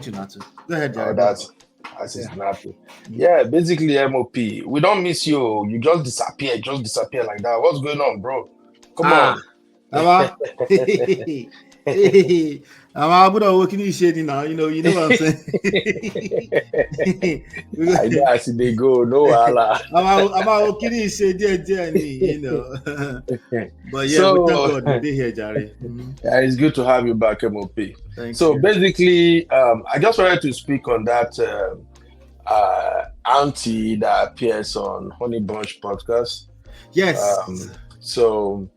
you, Natu. Go ahead, Oh, Jerry. that's Yeah. nothing. Yeah, basically MOP. We don't miss you. You just disappear like that. What's going on, bro? Come on. Ama. Ama, Buddha working in shady now. You know what I'm saying. I know I see they go. No, Allah. Ama working in shady, But yeah, we thank So God we did here, Jerry. yeah, it's good to have you back, MOP. Thank So you. basically, I just wanted to speak on that auntie that appears on Honey Bunch podcast. Yes. So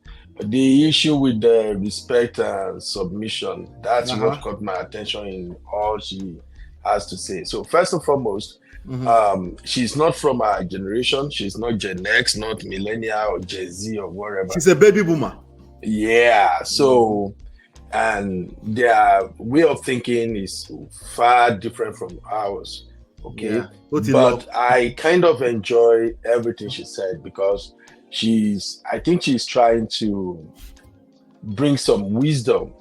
the issue with the respect and submission, that's Uh-huh. what caught my attention in all she has to say. So first and foremost, she's not from our generation. She's not Gen X, not millennial or Gen Z or whatever. She's a baby boomer. Yeah. So and their way of thinking is far different from ours. Okay. Yeah. But I kind of enjoy everything she said because I think she's trying to bring some wisdom.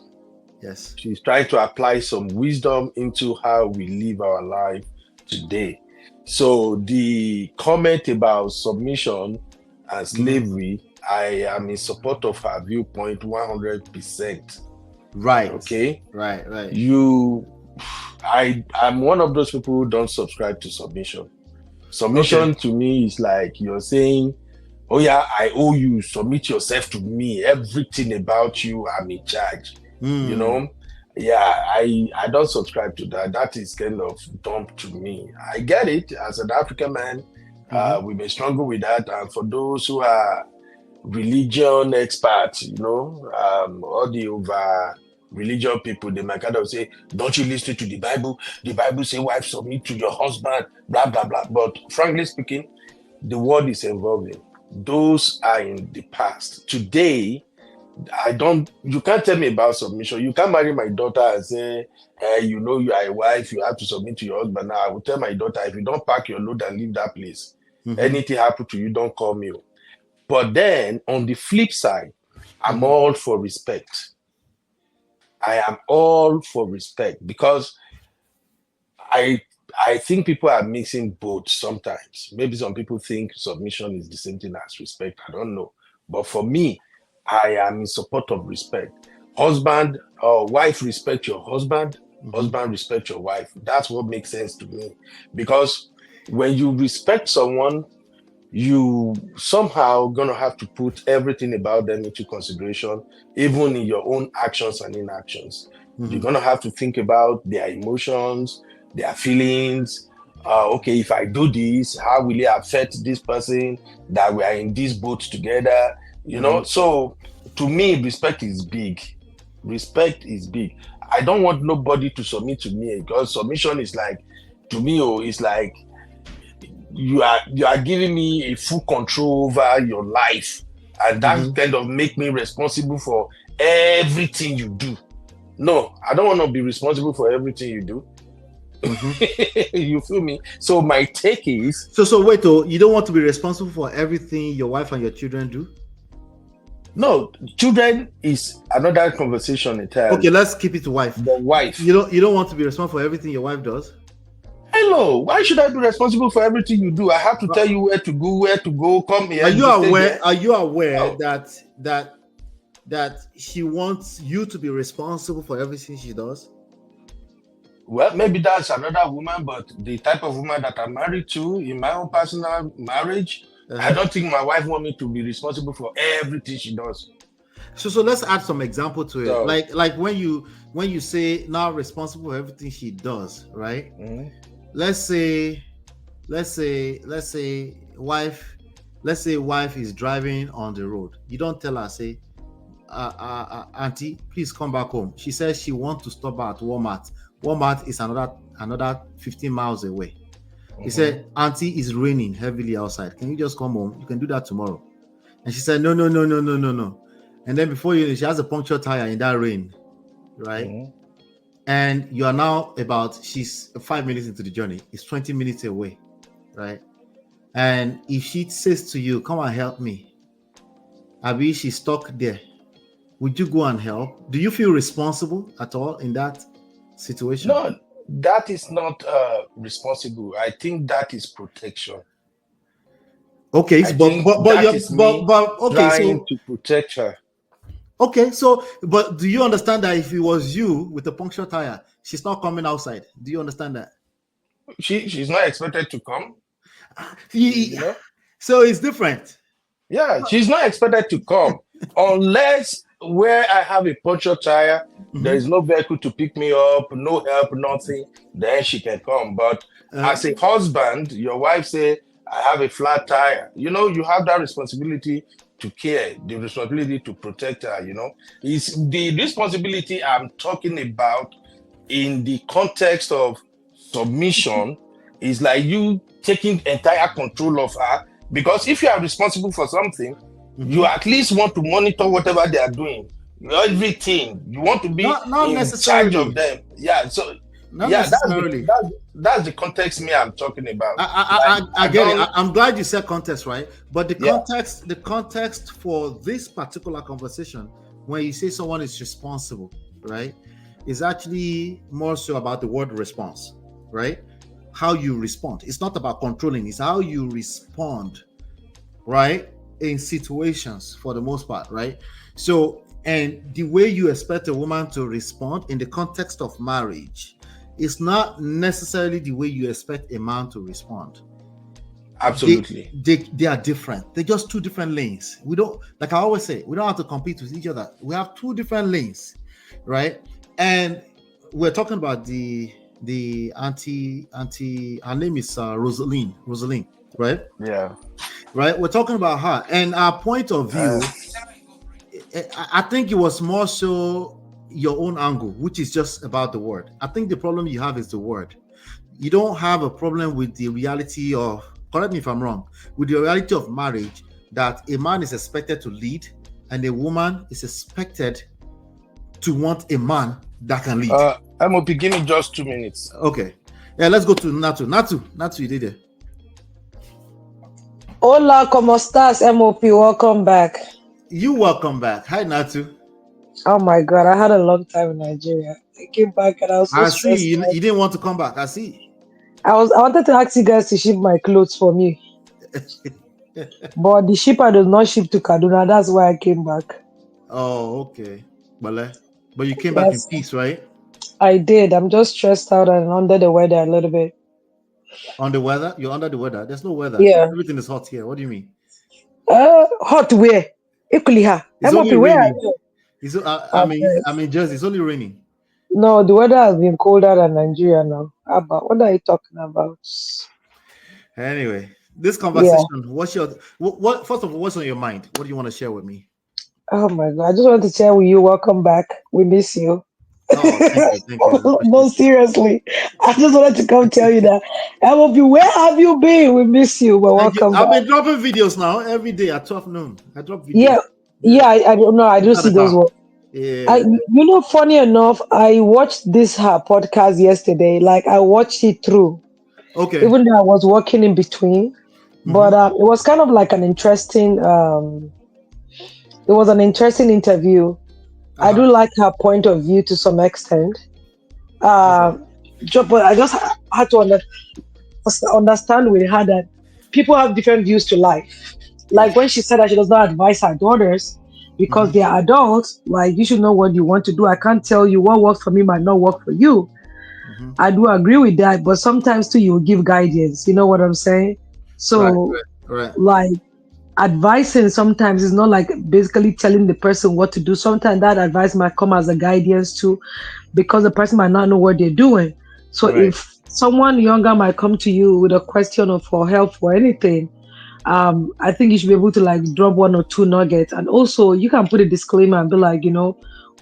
Yes. She's trying to apply some wisdom into how we live our life today. So the comment about submission and slavery, I am in support of her viewpoint 100%. Right. Okay. Right. I'm one of those people who don't subscribe to submission. Submission to me is like you're saying, oh yeah, I owe you, submit yourself to me. Everything about you, I'm in charge. You know? Yeah, I don't subscribe to that. That is kind of dumb to me. I get it. As an African man, we may struggle with that. And for those who are religion experts, all the over religion people, they might kind of say, don't you listen to the Bible? The Bible says, wife, submit to your husband, blah, blah, blah. But frankly speaking, the world is evolving. Those are in the past. Today, you can't tell me about submission. You can't marry my daughter and say, you are a wife, you have to submit to your husband. Now, I will tell my daughter, if you don't pack your load and leave that place, anything happen to you, don't call me. But then, on the flip side, I'm all for respect. I am all for respect because I think people are mixing both sometimes. Maybe some people think submission is the same thing as respect. I don't know. But for me, I am in support of respect. Husband or wife, respect your husband. Husband, respect your wife. That's what makes sense to me. Because when you respect someone, you somehow gonna have to put everything about them into consideration, even in your own actions and inactions. You're gonna have to think about their emotions, their feelings. Okay, if I do this, how will it affect this person that we are in this boat together? So to me, respect is big. Respect is big. I don't want nobody to submit to me because submission is like, to me, it's like you are giving me a full control over your life, and that kind of make me responsible for everything you do. No, I don't want to be responsible for everything you do. You feel me? So my take is so wait, you don't want to be responsible for everything your wife and your children do? No, children is another conversation entirely. Okay, let's keep it to wife. The wife. You don't want to be responsible for everything your wife does? Hello, why should I be responsible for everything you do? I have to tell you where to go, come here. Are you aware that she wants you to be responsible for everything she does? Well, maybe that's another woman, but the type of woman that I'm married to in my own personal marriage, I don't think my wife wants me to be responsible for everything she does. So let's add some example to it. Like when you say now responsible for everything she does, right? Let's say wife is driving on the road. You don't tell her, say, auntie, please come back home. She says she wants to stop at Walmart. Walmart is another 15 miles away. He said, auntie, it's raining heavily outside. Can you just come home? You can do that tomorrow. And she said, no. And then before you know, she has a punctured tire in that rain, right? And you are now she's 5 minutes into the journey. It's 20 minutes away, right? And if she says to you, come and help me, Abi, she's stuck there, would you go and help? Do you feel responsible at all in that situation? that is not responsible. I think that is protection. Okay, I but think that is me okay, trying so to protect her. okay, so but do you understand that if it was you with a puncture tire, she's not coming outside? Do you understand that? She's not expected to come, He- you know. so it's different. Yeah, she's not expected to come unless where I have a puncture tire, there Mhm. is no vehicle to pick me up, no help, nothing. Then she can come. But Uh, as a husband, your wife say, "I have a flat tire." You know, you have that responsibility to care, the responsibility to protect her. You know, it's the responsibility I'm talking about in the context of submission is like you taking entire control of her, because if you are responsible for something, you mhm. at least want to monitor whatever they are doing, everything. You want to be Not in charge of necessarily. them. Yeah. So Not yeah, necessarily. that's the context me I'm talking about. I, Like I I get it. don't. I'm glad you said context, right? But Yeah, the context for this particular conversation, when you say someone is responsible, right, is actually more so about the word response, right? How you respond. It's not about controlling. It's how you respond, right, in situations for the most part, right? So, and the way you expect a woman to respond in the context of marriage is not necessarily the way you expect a man to respond. absolutely. They are different. They're just two different lanes. We don't, like I always say, we don't have to compete with each other. We have two different lanes, right? And we're talking about the anti her name is Rosaline, right? Yeah. Right. We're talking about her and our point of Uh, view. I think it was more so your own angle, which is just about the word. I think the problem you have is the word. You don't have a problem with the reality of, correct me if I'm wrong, with the reality of marriage, that a man is expected to lead and a woman is expected to want a man that can lead. MOP, give me just 2 minutes. Okay. Yeah, let's go to Natu. Natu, you did it. Hola, ¿cómo estás, MOP? Welcome back. You welcome back. Hi, Natu. Oh my God, I had a long time in Nigeria. I came back and I was so I see. stressed You out. didn't want to come back. I see. I wanted to ask you guys to ship my clothes for me, but the shipper does not ship to Kaduna. That's why I came back. Oh, okay. But you came back in Yes, peace, right? I did. I'm just stressed out and under the weather a little bit. On the weather? You're under the weather. There's no weather. Yeah. Everything is hot here. What do you mean? Hot where? Equally hot. It's only MOP, where are raining. you? It's I bet. I mean Jersey. It's only raining. No, the weather has been colder than Nigeria now. How about what are you talking about? Anyway, this Yeah. conversation. What's your what? First of all, what's on your mind? What do you want to share with me? Oh my God. I just want to share with you, welcome back. We miss you. Oh, thank you. I No, appreciate seriously. I just wanted to come tell you that. MOP, where have you been? We miss you, but Thank you. welcome I've back. been dropping videos now every day at 12 noon. I drop videos. Yeah, Yeah, I don't know. I do inside see the those car. ones. Yeah. Funny enough, I watched this her podcast yesterday. Like I watched it through, Okay. even though I was working in between. Mm-hmm. But it was kind of like an interesting. It was an interesting interview. I Uh-huh. do like her point of view to some extent. Okay. Um, but I just had to understand with her that people have different views to life. Yeah. Like when she said that she does not advise her daughters because Mm-hmm. they are adults, like you should know what you want to do. I can't tell you what works for me might not work for you. Mm-hmm. I do agree with that, but sometimes too you will give guidance. You know what I'm saying? Right. So Right. like advising sometimes is not like basically telling the person what to do. Sometimes that advice might come as a guidance too, because the person might not know what they're doing. So Right. if someone younger might come to you with a question or for help for anything, I think you should be able to like drop one or two nuggets. And also you can put a disclaimer and be like,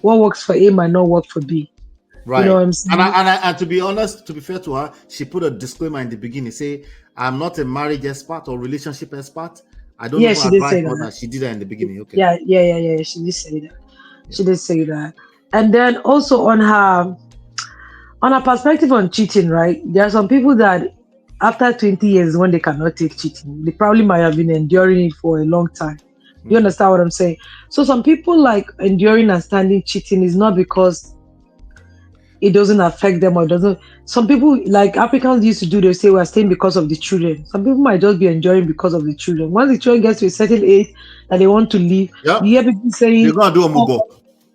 what works for A might not work for B. You know Right. what I'm saying? And to be honest, to be fair to her, she put a disclaimer in the beginning. Say, I'm not a marriage expert or relationship expert. I don't Yeah, even she did advise say that. others. She did that in the beginning. Okay. Yeah. She did say that. Yeah. She did say that. And then also on her perspective on cheating, right? There are some people that after 20 years when they cannot take cheating, they probably might have been enduring it for a long time. You Mm. understand what I'm saying? So some people like enduring and standing cheating is not because it doesn't affect them or it doesn't. Some people, like Africans used to do, they say we're staying because of the children. Some people might just be enjoying because of the children. Once the children get to a certain age that they want to leave, Yep. you hear people They're saying, gonna do a oh, mugo.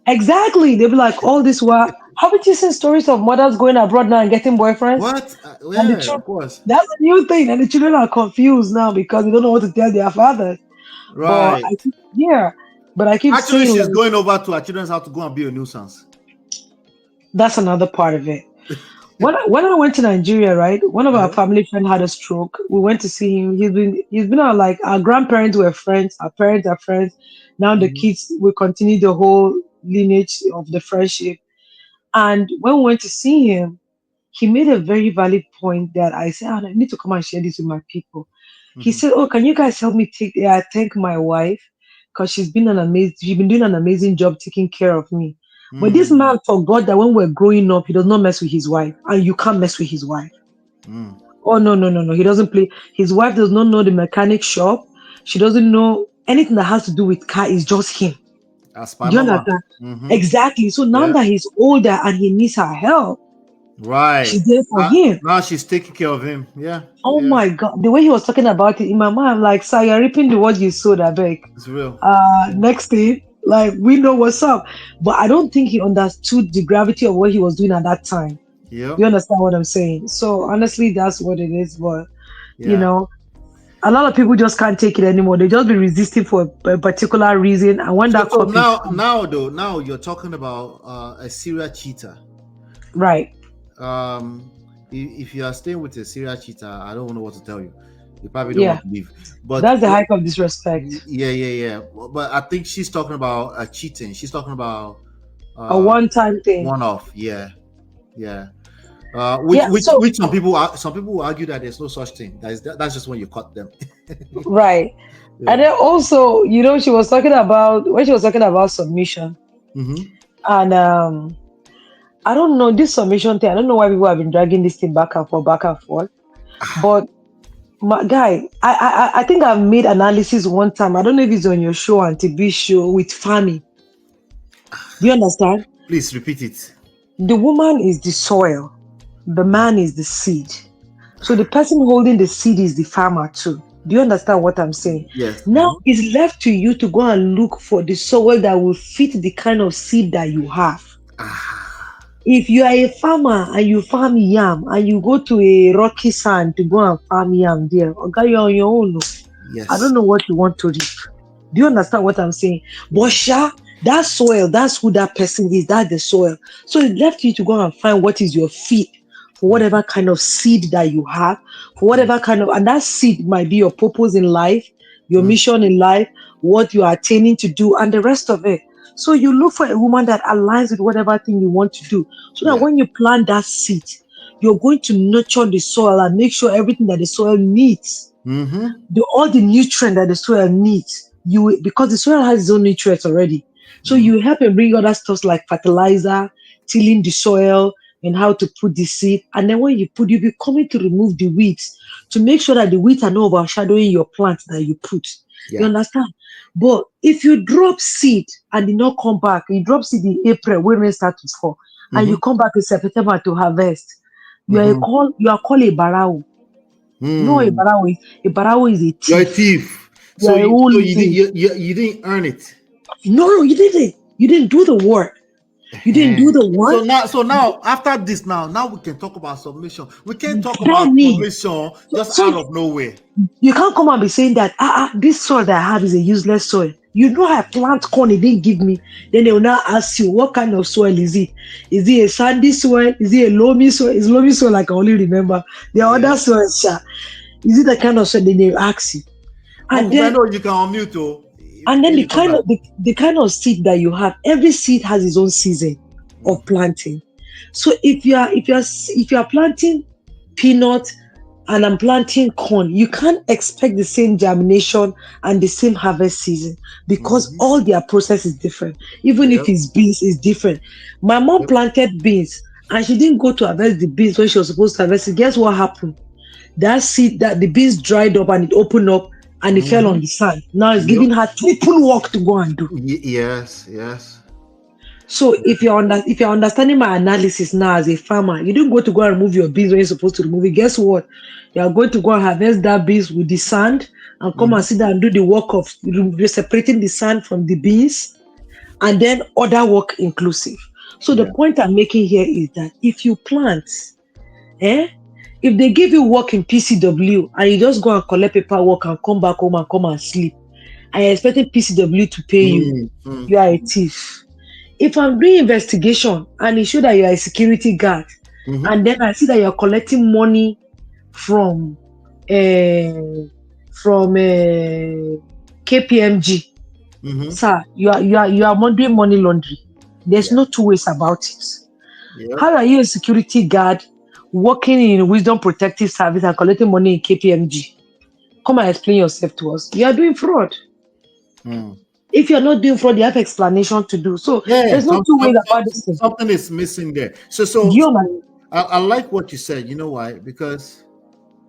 exactly. They'll be like, all this while, haven't you seen stories of mothers going abroad now and getting boyfriends? What? And the Yeah, children, of course. that's a new thing. And the children are confused now because they don't know what to tell their fathers. But Right. yeah, but I keep Actually, saying, she's like, going over to her children's house to go and be a nuisance. that's another part of it. When I went to Nigeria, right, one of our Uh-huh. family friend had a stroke. We went to see him. He's been on, like, our grandparents were friends, our parents are friends. Now the Mhm. kids will continue the whole lineage of the friendship. And when we went to see him, he made a very valid point that I said, "Ah, I need to come and share this with my people." He Mhm. said, "Oh, can you guys help me thank my wife because she's been doing an amazing job taking care of me." But this Mm. man forgot that when we're growing up, he does not mess with his wife, and you can't mess with his wife. Mm. Oh, no, no, no, no. He doesn't play. His wife does not know the mechanic shop. She doesn't know anything that has to do with car. It's just him. As by Do you mama. understand? Mm-hmm. Exactly. So now Yeah. that he's older and he needs her help, Right. she's there for him. Now she's taking care of him. Yeah. Oh Yeah. my God. The way he was talking about it in my mind, I'm like, sir, you're reaping the word you sowed, I beg. It's real. Next thing, like, we know what's up. But I don't think he understood the gravity of what he was doing at that time. Yep. You understand what I'm saying? So honestly, that's what it is. But you Yeah. know, a lot of people just can't take it anymore. They just be resisting for a particular reason, and when So that so conflict now comes, now though now you're talking about a serial cheater. right? If you are staying with a serial cheater, I don't know what to tell you. You probably don't Yeah, want to leave. But that's the height of disrespect. yeah, yeah, yeah. But I think she's talking about cheating. She's talking about A uh one-time thing. one off. Yeah, yeah. Yeah. So Which some people will argue that there's no such thing. That's just when you cut them. right, and Yeah. then also, she was talking about when she was talking about submission, Mm-hmm. and I don't know this submission thing. I don't know why people have been dragging this thing back and forth. But my guy, I think I've made analysis one time. I don't know if it's on your show, and TV show with farming. Do you understand? Please repeat it. The woman is the soil, the man is the seed. So the person holding the seed is the farmer too. Do you understand what I'm saying? Yes. Now it's left to you to go and look for the soil that will fit the kind of seed that you have. Ah, If you are a farmer and you farm yam and you go to a rocky sand to go and farm yam there, okay, you're on your own. I don't yes. know what you want to reap. Do you understand what I'm saying? But Yeah. sha, that soil, that's who that person is. That's the soil. So it left you to go and find what is your fit for Mm-hmm. whatever kind of seed that you have, for whatever kind of, and that seed might be your purpose in life, your Mm-hmm. mission in life, what you are attaining to do, and the rest of it. So you look for a woman that aligns with whatever thing you want to do. So that Yeah. when you plant that seed, you're going to nurture the soil and make sure everything that the soil needs, Mm-hmm. all the nutrient that the soil needs, because the soil has its own nutrients already. So Mm-hmm. you help and bring other stuff like fertilizer, tilling the soil, and how to put the seed. And then when you put, you'll be coming to remove the weeds to make sure that the weeds are not overshadowing your plant that you put. You Yeah. understand? But if you drop seed and did not come back, you drop seed in April when rain start to fall, and Mm-hmm. you come back in September to harvest, Mm-hmm. you are called a barao. You know what Mm. a barao is a You're a thief. thief. You are a So whole you didn't thief. you didn't earn it. No, no, you didn't. You didn't do the work. You didn't do Ehen. the work. So now after this now we can talk about submission. We can't talk about Benny. submission just So out of nowhere. you can't come and be saying that this soil that I have is a useless soil. You know I plant corn, it didn't give me. Then they will now ask you what kind of soil is it? Is it a sandy soil? Is it a loamy soil? Is loamy soil, I can only remember. There are Yeah. other soils, sha. Is it the kind of soil? Then they ask you. And Uncle then Beno, you can unmute oh, and then when the you come kind back. of the kind of seed that you have, every seed has its own season of planting. So if you are planting peanut and I'm planting corn, you can't expect the same germination and the same harvest season because Mm-hmm. all their process is different. Even if Yep. it's beans, it's different. My mom Yep. planted beans and she didn't go to harvest the beans when she was supposed to harvest it. Guess what happened? That seed, that the beans dried up and it opened up and it fell Mm-hmm. on the sand. Now it's Yep. giving her triple work to go and do. Yes. Yes. So if you're understanding my analysis now as a farmer, you didn't go and remove your beans when you're supposed to remove it. Guess what? You are going to go and harvest that beans with the sand and come and Mhm. sit down and do the work of separating the sand from the beans and then other work inclusive. So the Yeah. point I'm making here is that if you plant, eh, if they give you work in PCW and you just go and collect paperwork and come back home and come and sleep, and you're expecting PCW to pay you, Mm, mm, you are a thief. If I'm doing investigation and it show that you are a security guard, mhm, and then I see that you're collecting money from uh, KPMG, mhm. sir, you are doing money laundry. There's Yeah. no two ways about it. Yep. How are you a security guard working in Wisdom Protective Service and collecting money in KPMG? Come and explain yourself to us. You are doing fraud. Mm. If you're not doing fraud, you have explanation to do. So Yeah. there's no two ways about this thing. Something is missing there. Do you understand? I like what you said. You know why? Because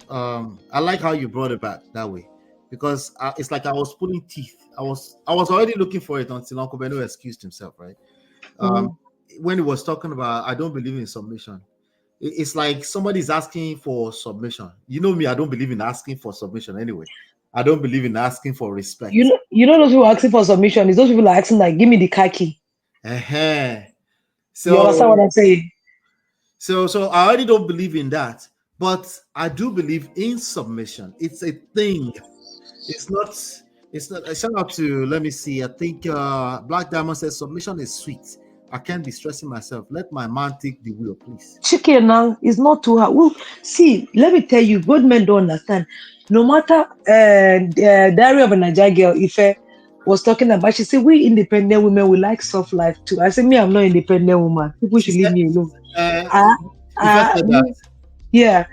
I like how you brought it back that way. Because it's like I was pulling teeth. I was already looking for it until Uncle Beno excused himself, right? Um, Mm. when he was talking about I don't believe in submission. It's like somebody's asking for submission. You know me, I don't believe in asking for submission anyway. I don't believe in asking for respect. You know those who are asking for submission is those people are asking like, give me the car key. uh You understand what So I'm saying? so I already don't believe in that, but I do believe in submission. It's a thing. It's not. It's not. Shout out to, let me see. I think Black Diamond says submission is sweet. I can't be stressing myself. Let my man take the wheel, please. Chicken now is not too hard. Well, see, let me tell you, both men don't understand. No matter Diary of a Niger Girl, Ife was talking about, she said, we independent women, we like soft life too. I said, me, I'm not independent woman. People She should leave said, me alone. uh, Ah, if I said that. yeah.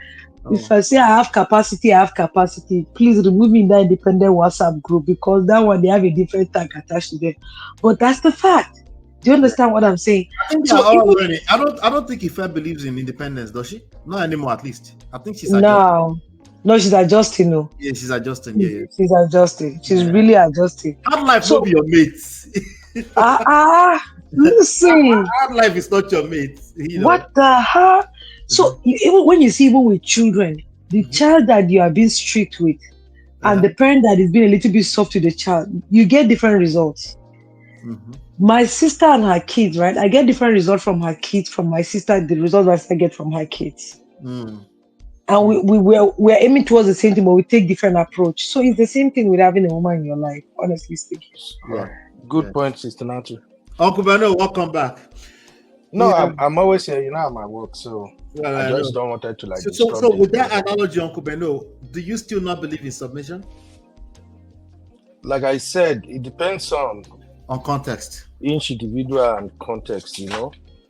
If Oh, I say I have capacity, I have capacity. Please remove me in that independent WhatsApp group because that one they have a different tag attached to them. But that's the fact. Do you yeah. understand what I'm saying? I think they are So all even learning. I don't think Ife believes in independence, does she? Not anymore, at least. I think she's adjusting. now, no, she's adjusting. No, Yeah, she's adjusting. Yeah, yeah. she's adjusting. She's Yeah. really adjusting. Hard life no So be your mates. listen, Hard life is not your mate. what the hell? Mhm, So even when you see even with children, the mhm, child that you are being strict with and uh-huh, the parent that is being a little bit soft to the child, you get different results. mhm, My sister and her kids, right? I get different results from her kids, from my sister, the results I get from her kids. mm, And mm. we're aiming towards the same thing, but we take different approach. So it's the same thing with having a woman in your life, honestly speaking. Yeah, Good yeah. point, Sister Natu. Uncle Beno, welcome back. No, Yeah, I'm always here. You know, I'm at work, so well, I I just know. don't want it to like So disturb with that anybody. analogy, Uncle Beno, do you still not believe in submission? Like I said, it depends On context. each individual and context.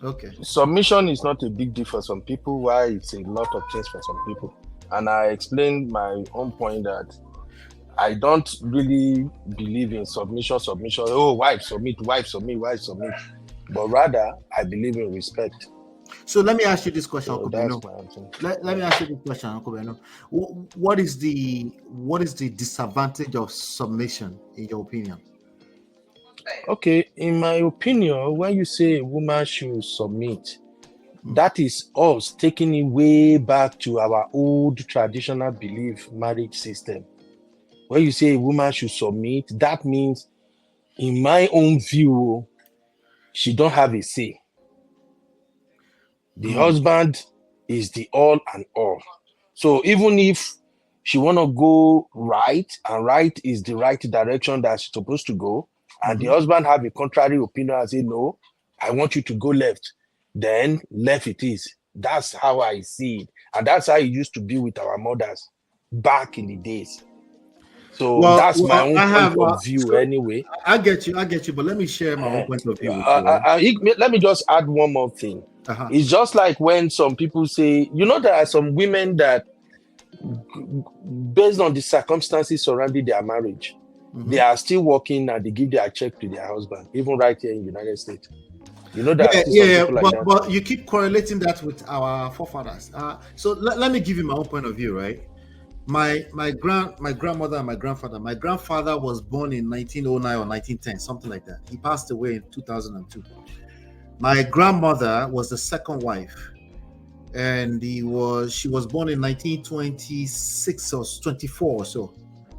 Okay. Submission is not a big deal for some people. Why it's a lot of things for some people. And I explained my own point that I don't really believe in submission. Oh, wife submit, wife submit, wife submit. But rather, I believe in respect. So let me ask you this question, So Uncle that's Beno. my answer. Let me ask you this question, Uncle Beno. What is the disadvantage of submission in your opinion? Okay, in my opinion, when you say a woman should submit, Mm, that is us taking it way back to our old traditional belief marriage system. When you say a woman should submit, that means, in my own view, she don't have a say. The mm, husband is the all and all. So even if she want to go right, and right is the right direction that she's supposed to go, and the mhm. husband have a contrary opinion and say, no, I want you to go left, then left it is. That's how I see it. And that's how it used to be with our mothers back in the days. So that's my Well, own I point have. of view anyway. I get you. I get you. But let me share my own Uh, point of view with you. Right? Let me just add one more thing. Uh-huh. It's just like when some people say, there are some women that, based on the circumstances surrounding their marriage, Mm-hmm. they are still working and they give their check to their husband, even right here in the United States. There are Yeah, still some yeah, people like but that. you keep correlating that with our forefathers. So let me give you my own point of view, right? My grandmother and my grandfather. My grandfather was born in 1909 or 1910, something like that. He passed away in 2002. My grandmother was the second wife, and she was born in 1926 or 24 or so.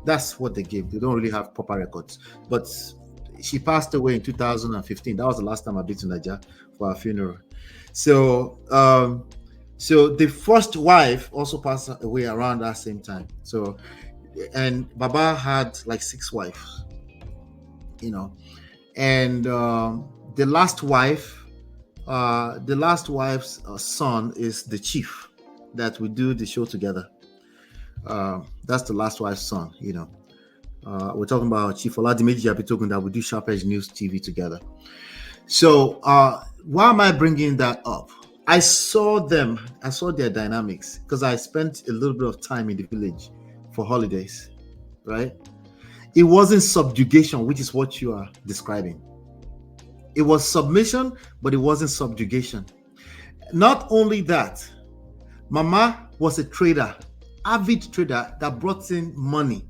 That's what they gave. They don't really have proper records, but she passed away in 2015. That was the last time I've been to Nigeria for her funeral. So, so the first wife also passed away around that same time. So, and Baba had like 6 wives, you know, and the last wife's son is the chief that we do the show together. That's the last wife's son, you know. We're talking about Chief Oladimeji Abitogun that we do Sharp Edge News TV together. So why am I bringing that up? I saw their dynamics because I spent a little bit of time in the village for holidays, right? It wasn't subjugation, which is what you are describing. It was submission, but it wasn't subjugation. Not only that, Mama was a trader, avid trader that brought in money,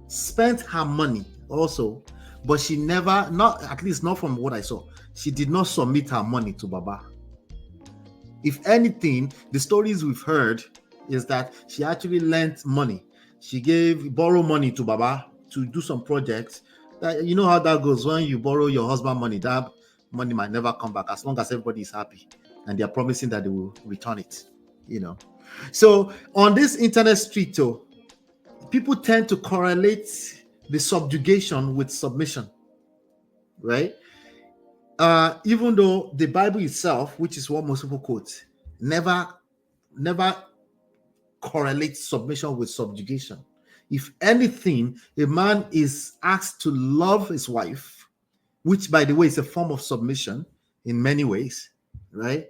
spent her money also, but she never, not at least not from what I saw, she did not submit her money to Baba. If anything, the stories we've heard is that she actually lent money. She borrowed money to Baba to do some projects. That, you know how that goes when you borrow your husband money, that money might never come back as long as everybody is happy and they're promising that they will return it, you know. So on this internet street, though, people tend to correlate the subjugation with submission, right? Even though the Bible itself, which is what most people quote, never correlates submission with subjugation. If anything, a man is asked to love his wife, which, by the way, is a form of submission in many ways, right?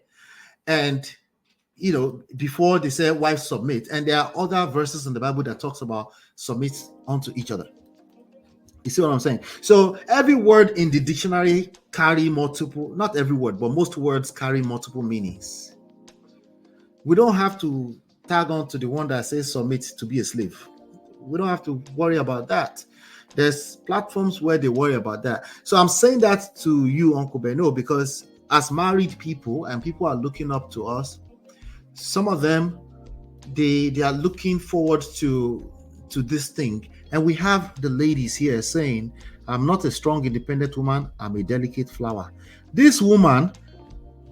And, you know, before they say wives submit, and there are other verses in the Bible that talks about submit unto each other. You see what I'm saying? So every word in the dictionary carry multiple, not every word, but most words carry multiple meanings. We don't have to tag on to the one that says submit to be a slave. We don't have to worry about that. There's platforms where they worry about that. So I'm saying that to you, Uncle Beno, because as married people and people are looking up to us, some of them, they are looking forward to this thing. And we have the ladies here saying, I'm not a strong, independent woman. I'm a delicate flower. This woman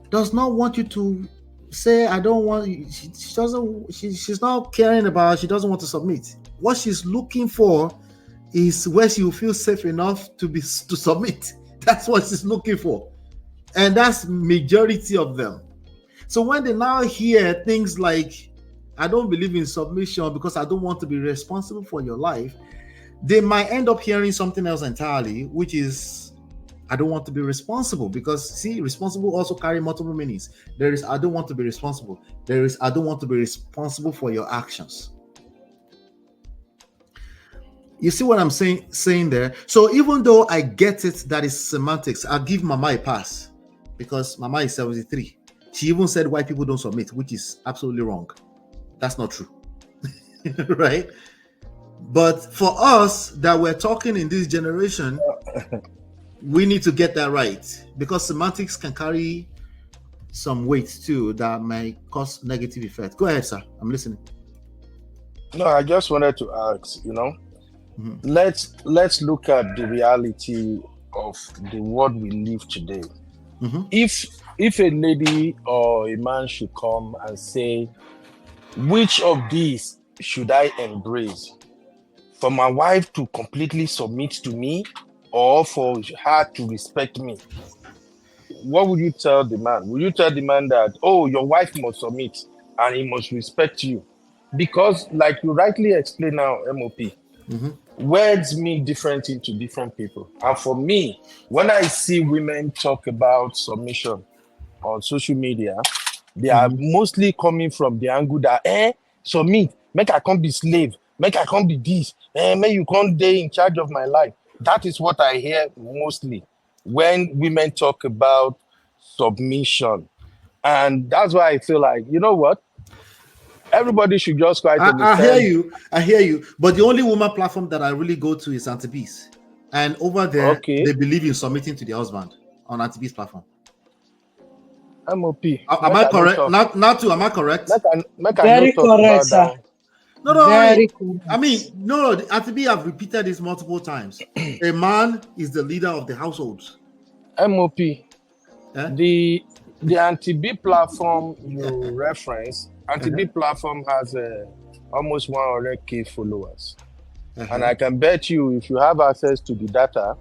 does not want you to say, I don't want, she's not caring about, she doesn't want to submit. What she's looking for is where she will feel safe enough to submit. That's what she's looking for. And that's majority of them. So when they now hear things like, I don't believe in submission because I don't want to be responsible for your life, they might end up hearing something else entirely, which is, I don't want to be responsible. Because see, responsible also carry multiple meanings. There is, I don't want to be responsible. There is, I don't want to be responsible for your actions. You see what I'm saying there? So even though I get it, that is semantics, I'll give Mama a pass because Mama is 73. She even said white people don't submit, which is absolutely wrong. That's not true. Right? But for us that we're talking in this generation, we need to get that right because semantics can carry some weight too that might cause negative effect. Go ahead, sir. I'm listening. No, I just wanted to ask, let's look at the reality of the world we live today. If a lady or a man should come and say, which of these should I embrace? For my wife to completely submit to me or for her to respect me? What would you tell the man? Would you tell the man that, oh, your wife must submit and he must respect you? Because like you rightly explained now, MOP, words mean different things to different people. And for me, when I see women talk about submission on social media, they are mostly coming from the angle that, submit, make I can't be slave, make I can't be this, make you can't be in charge of my life. That is what I hear mostly when women talk about submission. And that's why I feel like, you know what? Everybody should just try to understand. I hear you. But the only woman platform that I really go to is Antipeace. And over there, they believe in submitting to their husband on Antipeace platform. MOP. Am I correct? Not to. Am I correct? Make I no Very talk correct, about that sir. one. No, no. Very I mean, correct. no. Auntie B have repeated this multiple times. A man is the leader of the household. MOP. Eh? The anti-B platform you reference, anti-B Uh-huh. platform has almost 100K followers. And Uh-huh. I can bet you, if you have access to the data,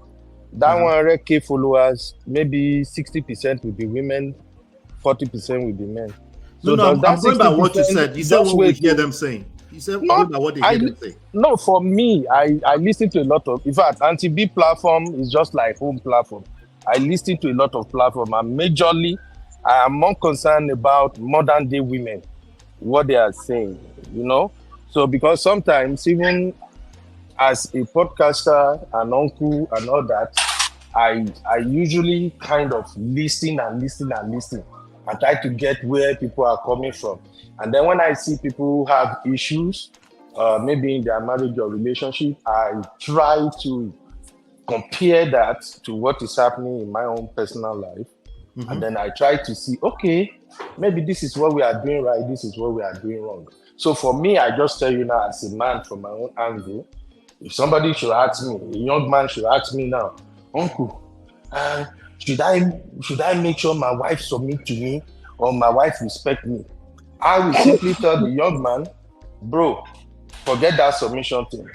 that Uh-huh. 100K followers, maybe 60% will be women, 40% will be men. No, So no. does that I'm going by what you 60% said. You said just what we wait hear to them saying. You said going not by what they hear I them say. no for me, I listen to a lot of, in fact, anti-B platform is just like home platform. I listen to a lot of platform, and majorly I am more concerned about modern day women, what they are saying, you know. So because sometimes even as a podcaster and uncle and all that, I usually kind of listen and listen and listen and try to get where people are coming from. And then when I see people who have issues, maybe in their marriage or relationship, I try to compare that to what is happening in my own personal life. And then I try to see, okay, maybe this is what we are doing right, this is what we are doing wrong. So for me, I just tell you now, as a man from my own angle, if somebody should ask me, a young man should ask me now, Uncle, uh, should I make sure my wife submit to me or my wife respect me? I will simply tell the young man, bro, forget that submission thing.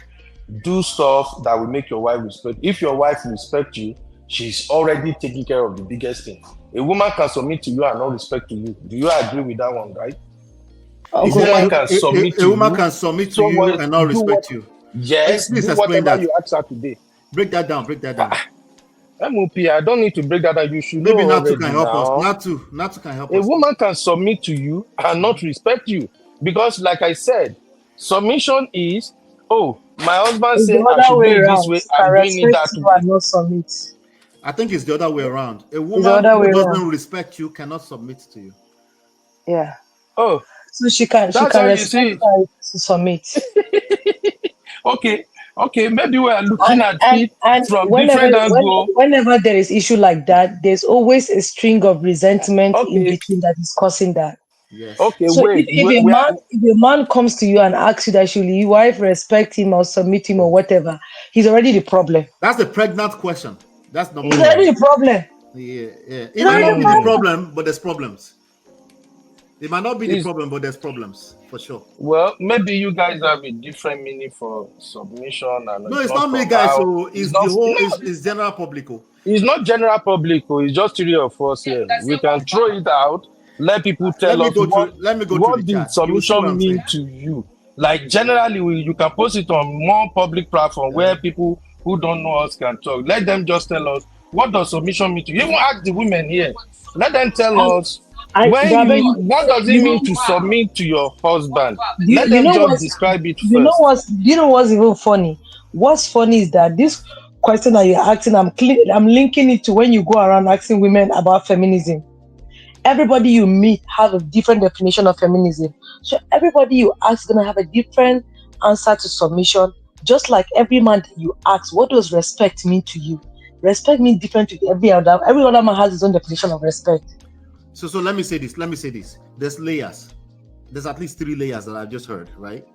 Do stuff that will make your wife respect. If your wife respect you, she's already taking care of the biggest thing. A woman can submit to you and not respect to you. Do you agree with that one, right? A Is Uncle there woman Ben. can submit a to woman you, can submit to so you what, and not do what, respect you? yes, Please do explain whatever that. you ask her today. Break that down. Break that down. MOP, I don't need to break that down. You should know Maybe Natu can already help us. now. Natu can help A us. woman can submit to you and not respect you. Because, like I said, submission is, oh, my husband It's the said I other should do way it this around. way, Can I'm doing it respect that you way. and not submit. I think it's the other way around. A It's the woman other who way around. doesn't respect you cannot submit to you. Yeah. Oh, So she that's can how you respect see it. her to submit. Okay, okay, maybe we are looking And at and it and from whenever different angle. whenever there is issue like that, there's always a string of resentment in Okay, between that is causing that. Yes. okay, So wait, we are, if a man comes to you and asks you that should your wife respect him or submit him or whatever, he's already the problem. That's the pregnant question. That's number He's one. already the problem. Yeah, yeah. It He's might already not the be the problem. problem, but there's problems. It might not be the is problem, but there's problems for sure. well, maybe you guys have a different meaning for submission, and No, it's it's not not me, from guys. how, So it's it's the not, whole. no, It's general public. Oh. it's not general public, oh, it's just three of us here. We can throw it out, let people Let tell me us go through. Let me go through the what the chat. You will see what submission I'm mean saying. to you. Like generally, you can post it on more public platform where people who don't know us can talk. Let them just tell us what does submission mean to you. Even ask the women here. Let them tell And us but when I bet you, what does it you mean know to submit to your husband. you, Let you them know just what's describe it you know first. what's you know what's even funny? What's funny is that this question that you're asking, I'm linking it to when you go around asking women about feminism. Everybody you meet have a different definition of feminism. So everybody you ask is gonna have a different answer to submission. Just like every man that you ask, what does respect mean to you? Respect means different to every other. Every other man has his own definition of respect. So let me say this. Let me say this. There's layers. There's at least 3 layers that I've just heard. Right.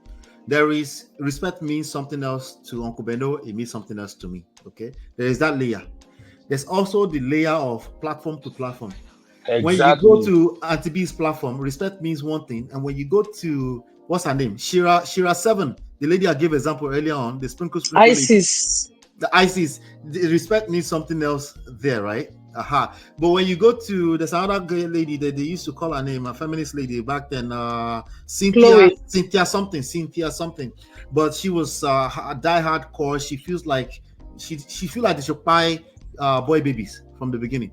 There is respect means something else to Uncle Beno. It means something else to me. Okay. There is that layer. There's also the layer of platform to platform. When you go Exactly. to Auntie B's platform, respect means one thing, and when you go to what's her name, Shira 7, the lady I gave example earlier on, the sprinkle lady, ISIS. the ISIS, the respect means something else there, right? Aha. But when you go to there's another girl lady that they used to call her name, a feminist lady back then, Chloe. Cynthia something. But she was a die hardcore. She feels like she feel like they should buy boy babies from the beginning.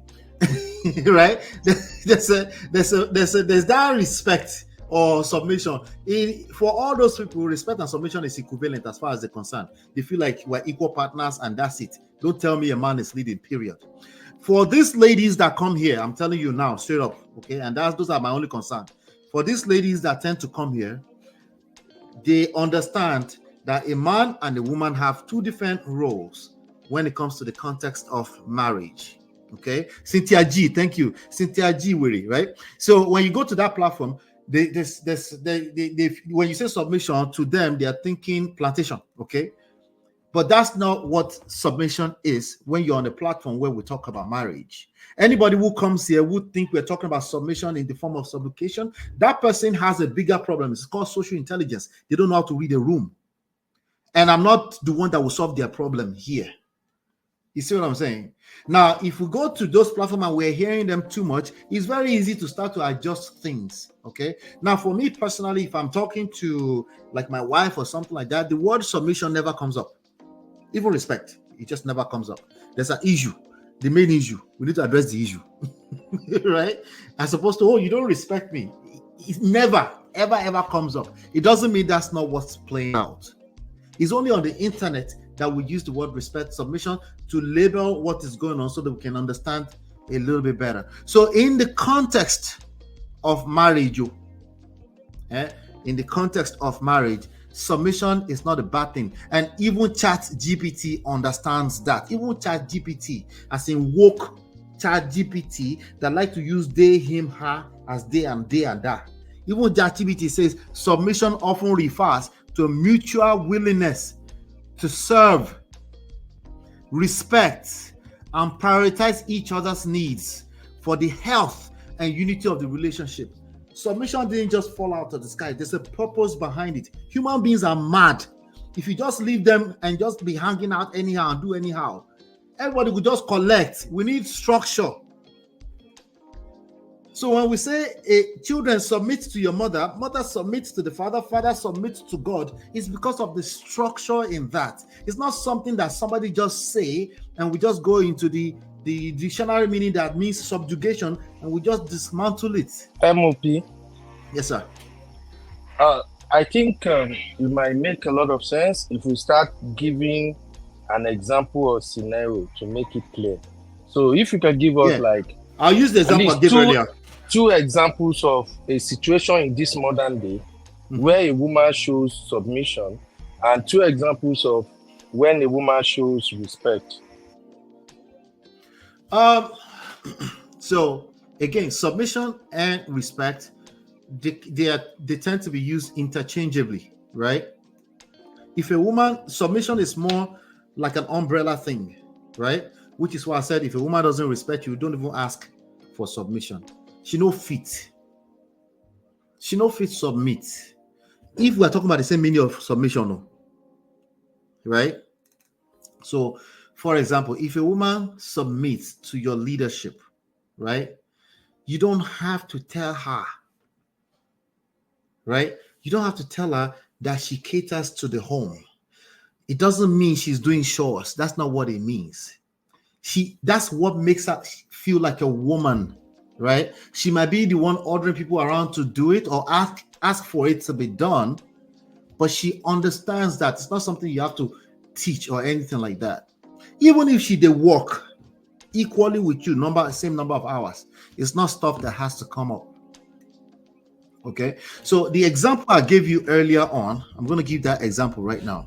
Right? There's that respect or submission. For all those people, respect and submission is equivalent as far as they're concerned. They feel like we're equal partners and that's it. Don't tell me a man is leading, period. For these ladies that come here, I'm telling you now, straight up, okay, and those are my only concern. For these ladies that tend to come here, they understand that a man and a woman have two different roles when it comes to the context of marriage. Okay, Cynthia G, thank you, Cynthia G, Weary, right? So when you go to that platform, when you say submission to them, they are thinking plantation, okay? But that's not what submission is when you're on a platform where we talk about marriage. Anybody who comes here would think we're talking about submission in the form of supplication. That person has a bigger problem. It's called social intelligence. They don't know how to read a room. And I'm not the one that will solve their problem here. You see what I'm saying? Now, if we go to those platforms and we're hearing them too much, it's very easy to start to adjust things. Okay. Now, for me personally, if I'm talking to like my wife or something like that, the word submission never comes up. Even respect, it just never comes up. There's an issue, the main issue. We need to address the issue, right? As opposed to, oh, you don't respect me. It never, ever comes up. It doesn't mean that's not what's playing out. It's only on the internet that we use the word respect, submission to label what is going on so that we can understand a little bit better. So in the context of marriage, in the context of marriage, submission is not a bad thing. And even Chat GPT understands that. Even Chat GPT, as in woke Chat GPT that like to use they, him, her as they and that. Even Chat GPT says submission often refers to a mutual willingness to serve, respect, and prioritize each other's needs for the health and unity of the relationship. Submission didn't just fall out of the sky. There's a purpose behind it. Human beings are mad. If you just leave them and just be hanging out anyhow and do anyhow, everybody will just collect. We need structure. So when we say children submit to your mother, mother submits to the father, father submits to God, it's because of the structure in that. It's not something that somebody just say and we just go into the dictionary meaning that means subjugation and we just dismantle it. MOP. Yes, sir. I think it might make a lot of sense if we start giving an example or scenario to make it clear. So if you can give us I'll use the example I gave earlier. Two examples of a situation in this modern day where a woman shows submission and two examples of when a woman shows respect. So again, submission and respect, they tend to be used interchangeably, right? If a woman, submission is more like an umbrella thing, right? Which is why I said if a woman doesn't respect you, don't even ask for submission. She no fit submit. If we are talking about the same meaning of submission, no, right? So, for example, if a woman submits to your leadership, right, you don't have to tell her, right? You don't have to tell her that she caters to the home. It doesn't mean she's doing chores. That's not what it means. That's what makes her feel like a woman, right? She might be the one ordering people around to do it or ask for it to be done, but she understands that it's not something you have to teach or anything like that. Even if they work equally with you, same number of hours, it's not stuff that has to come up. Okay, so the example I gave you earlier on, I'm going to give that example right now.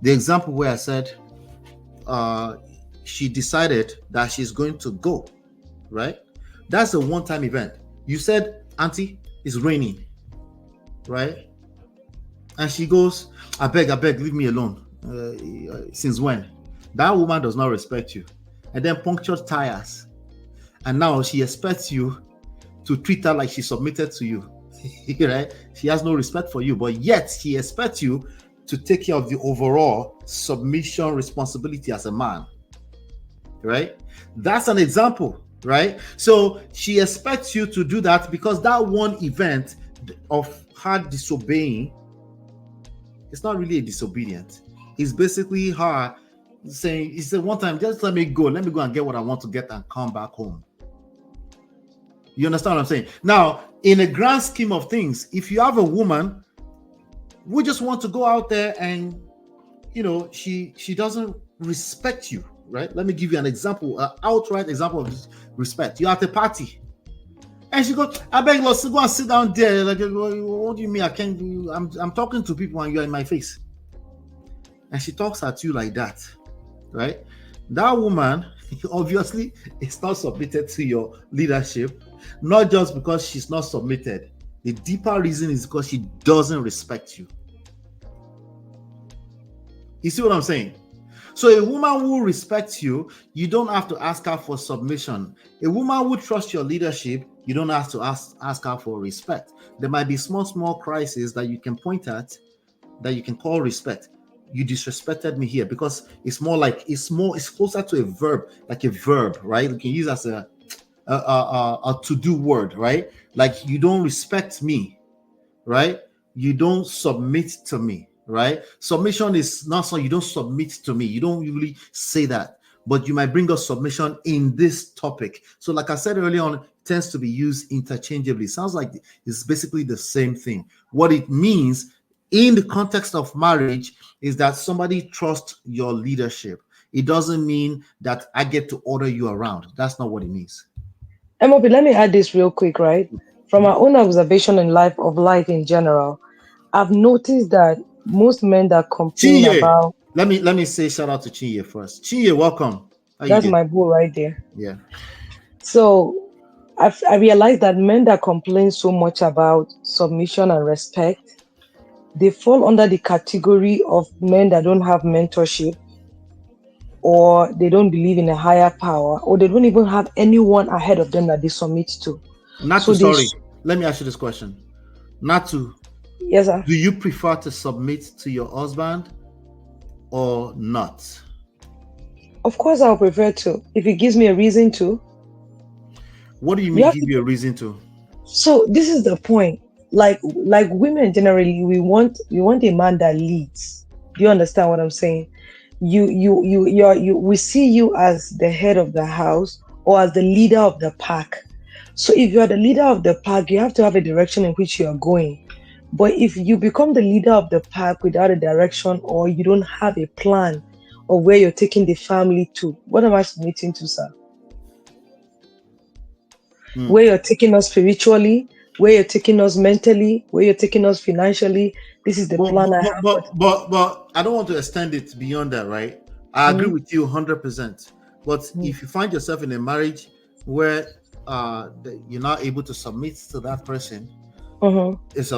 The example where I said she decided that she's going to go, right? That's a one-time event. You said, Auntie, it's raining, right? And she goes, I beg, leave me alone. Since when? That woman does not respect you. And then punctured tires. And now she expects you to treat her like she submitted to you, right? She has no respect for you, but yet she expects you to take care of the overall submission responsibility as a man, right? That's an example, right? So she expects you to do that because that one event of her disobeying, it's not really a disobedience. It's basically her saying, it's a one time, just let me go and get what I want to get and come back home. You understand what I'm saying? Now, in a grand scheme of things, if you have a woman who just want to go out there and, she doesn't respect you, right? Let me give you an example, an outright example of respect. You're at a party and she goes, I beg, let's go and sit down there. Like, what do you mean I can't do? I'm talking to people and you're in my face. And she talks at you like that, right? That woman obviously it's not submitted to your leadership, not just because she's not submitted. The deeper reason is because she doesn't respect you. You see what I'm saying? So a woman who respects you, you don't have to ask her for submission. A woman who trusts your leadership, you don't have to ask her for respect. There might be small crises that you can point at that you can call respect. You disrespected me here, because it's closer to a verb, like a verb, right? You can use as a to-do word, right? Like, you don't respect me, right? You don't submit to me, right? Submission is not so you don't submit to me. You don't usually say that, but you might bring up submission in this topic. So, like I said earlier on, it tends to be used interchangeably. Sounds like it's basically the same thing. What it means in the context of marriage is that somebody trusts your leadership. It doesn't mean that I get to order you around. That's not what it means. MOP, let me add this real quick, right? From our own observation in life in general, I've noticed that most men that complain Chinye, about, let me say shout out to Chinye first. Chinye, welcome. How you that's doing? my bull right there. Yeah. So I realized that men that complain so much about submission and respect, they fall under the category of men that don't have mentorship, or they don't believe in a higher power, or they don't even have anyone ahead of them that they submit to. So Sorry. Let me ask you this question. Natu, yes, sir. do you prefer to submit to your husband or not? Of course, I'll prefer to, if it gives me a reason to. What do you You mean have give to. you a reason to? So this is the point. Like women generally, we want a man that leads. Do you understand what I'm saying? We see you as the head of the house, or as the leader of the pack. So if you are the leader of the pack, you have to have a direction in which you are going. But if you become the leader of the pack without a direction, or you don't have a plan of where you're taking the family to, what am I submitting to, sir? Where you're taking us spiritually, where you're taking us mentally, where you're taking us financially. This is the plan I have for But I don't want to extend it beyond that, right? I agree today. with you 100%. But Mhm, if you find yourself in a marriage where you're not able to submit to that person, mhm. it's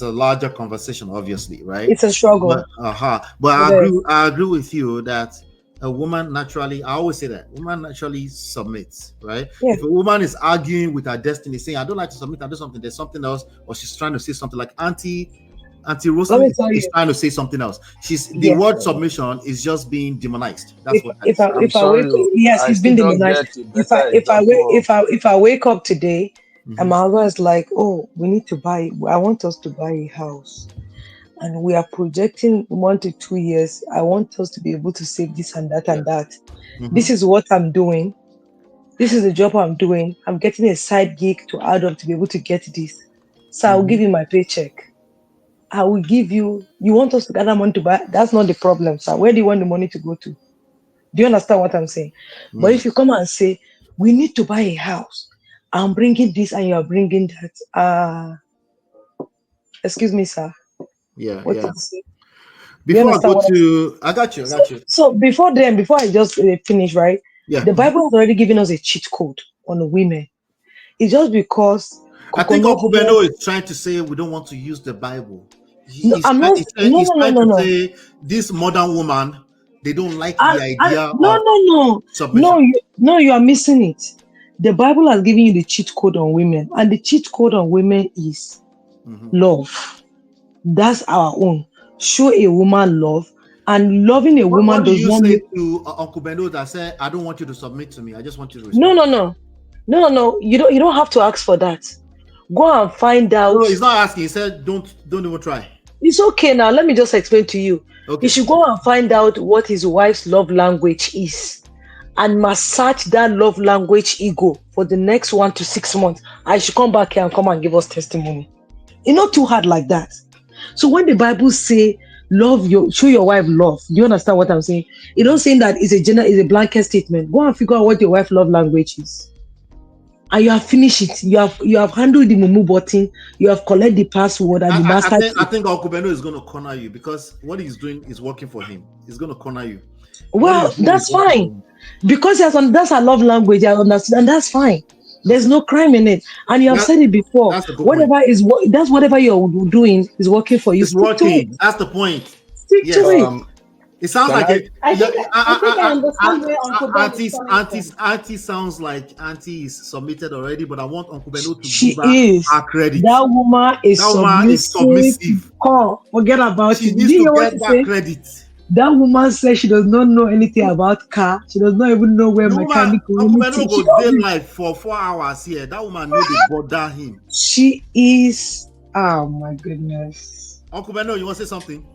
a larger conversation, obviously, right? It's a struggle. But It is. I agree with you that a woman naturally, I always say that woman naturally submits, right? Yeah. If a woman is arguing with her destiny, saying I don't like to submit, I do something, there's something else, or she's trying to say something like Auntie Let Roslyn me tell is you. trying to say something else. The Yes. word submission is just being demonized. That's If what that if is. I I'm if I wake sorry, up, oh, yes, I it's still been don't demonized. get a better example of. If I wake up today and Mhm. my husband is like, oh, we need to buy. I want us to buy a house, and we are projecting 1 to 2 years. I want us to be able to save this and that Yeah. and that. This Mhm. is what I'm doing. This is the job I'm doing. I'm getting a side gig to add up to be able to get this. So I'll give Mhm. you my paycheck. I will give you. You want us to gather money to buy? That's not the problem, sir. Where do you want the money to go to? Do you understand what I'm saying? But Yeah. if you come and say, we need to buy a house, I'm bringing this and you're bringing that. Excuse me, sir. Yeah. What did Yeah. you say? Do you Before I understand go what I'm saying? to, I got you. I So, got you. so before I just finish, right? Yeah. The Bible has already given us a cheat code on the women. It's just because I think coconut Uncle bread. Beno is trying to say we don't want to use the Bible. No, I'm not. No, He's no, no, trying no, to no. say this modern woman, they don't like the And idea no, of no, no, submission. no. You are missing it. The Bible has given you the cheat code on women, and the cheat code on women is Mhm. love. That's our own. Show a woman love, and loving a What woman do does you not say mean to Uncle Beno that said, I don't want you to submit to me. I just want you to no, respect? no, no, no, no, no. You don't have to ask for that. Go and find No, out. he's not asking. He said, don't even try. It's okay now. Let me just explain to you. You Okay. should go and find out what his wife's love language is, and massage that love language ego for the next 1 to 6 months. I should come back here and come and give us testimony. It's not too hard like that. So when the Bible say show your wife love, do you understand what I'm saying? It don't saying that it's a blanket statement. Go and figure out what your wife love language is. And you have finished it. You have handled the mumu button, you have collected the password and the master I key. think Uncle Beno is going to corner you because what he's doing is working for him. He's going to corner you. Well, that's fine. Because that's her love language, I understand, and that's fine. There's no crime in it. And you have said it before. That's the good point. That's whatever you're doing is working for you. It's working. That's the point. Stick to it. It sounds like it. I think I understand where Uncle Ben is coming from. Auntie sounds like Auntie is submitted already, but I want Uncle Beno to She give her is. her credit. That woman is submissive. Come, forget about She it. needs You to know what get to that say? credit. That woman says she does not know anything about car. She does not even know where mechanic or Uncle anything. Beno go stay live for 4 hours here. That woman know they bother him. She is. Oh my goodness. Uncle Beno, you want to say something?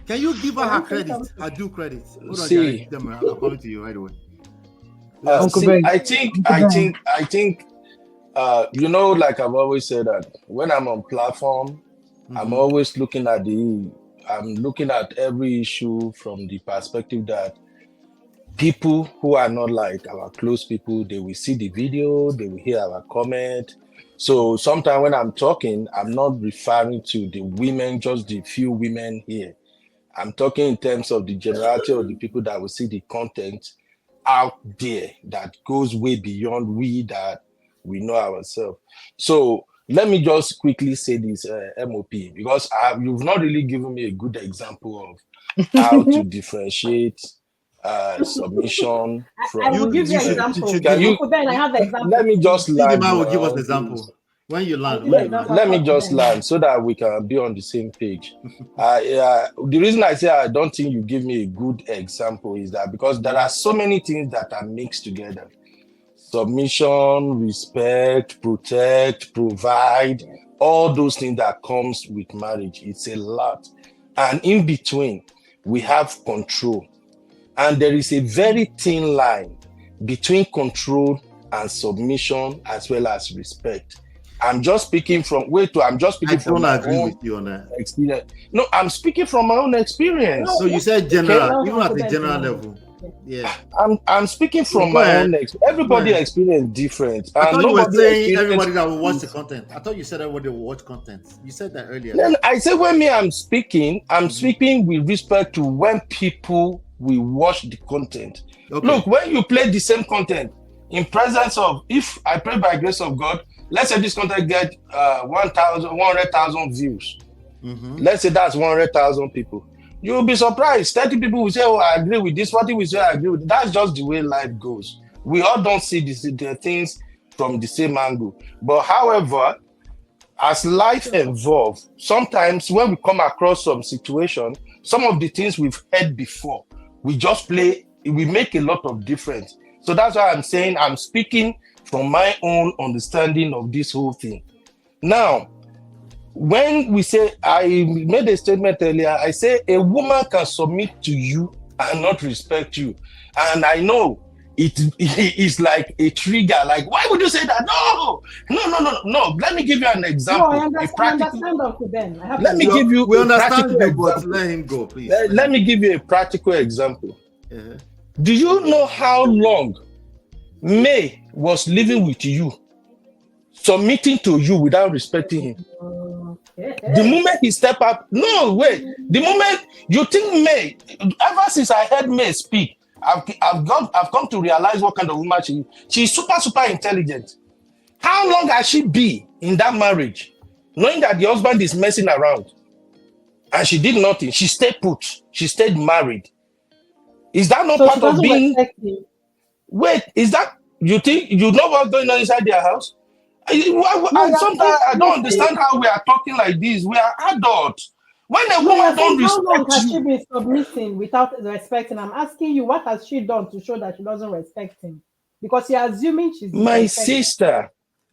Can you give her her credit? Her due credit. Hold on, See, Jerry. I'm coming to you right away. Uncle Ben. I think, you know, like I've always said that when I'm on platform, I'm always looking at every issue from the perspective that people who are not like our close people, they will see the video, they will hear our comment. So sometimes when I'm talking, I'm not referring to the women, just the few women here. I'm talking in terms of the generality of the people that will see the content out there that goes way beyond we know ourselves. So let me just quickly say this MOP, because you've not really given me a good example of how to differentiate submission from. I will give you an example. Uncle Ben, I have an example. Let me just land. Sidima will give us an example. When you land, let me just land so that we can be on the same page. The reason I say I don't think you give me a good example is that because there are so many things that are mixed together. Submission, respect, protect, provide, all those things that comes with marriage. It's a lot. And in between, we have control. And there is a very thin line between control and submission as well as respect. I'm just speaking from my own experience. No, I'm speaking from my own experience. So you said general, even at the general level. Yeah. I'm speaking from my own experience. Everybody experience different. I thought you were saying everybody that will watch the content. I thought you said everybody will watch content. You said that earlier. Then I said when I'm speaking with respect to when people will watch the content. Okay. Look, when you play the same content in presence of, if I pray by grace of God, let's say this content get 100,000 views. Let's say that's 100,000 people. You'll be surprised. 30 people will say, oh, I agree with this. 40 will say, I agree with this. That's just the way life goes. We all don't see the things from the same angle. But however, as life evolves, sometimes when we come across some situation, some of the things we've heard before, we make a lot of difference. So that's why I'm saying I'm speaking from my own understanding of this whole thing. Now, when we say, I made a statement earlier, I say a woman can submit to you and not respect you. And I know it is like a trigger. Like, why would you say that? No. Let me give you an example. No, I understand Uncle Ben. Let me give you a practical example. But let him go, please. Let me give you a practical example. Uh-huh. Do you know how long May was living with you, submitting to you without respecting him? The moment he step up, no, wait. The moment you think May, ever since I heard May speak, I've come to realize what kind of woman she is. She's super intelligent. How long has she been in that marriage, knowing that the husband is messing around, and she did nothing? She stayed put. She stayed married. Is that not part of being? Wait, is that you think you know what's going on inside their house? Sometimes I don't understand how we are talking like this. We are adults. When a woman don't respect how long has she you, been submitting without respecting? I'm asking you, what has she done to show that she doesn't respect him? Because you're assuming she's my sister.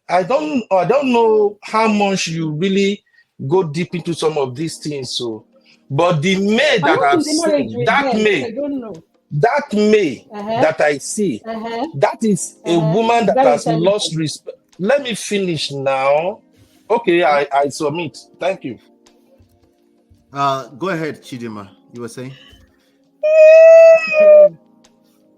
I don't know how much you really go deep into some of these things. So, but the May that I've seen, that May that I see, that is a woman that has lost respect. Let me finish now. Okay, I submit. Thank you. Go ahead, Chidima. You were saying? I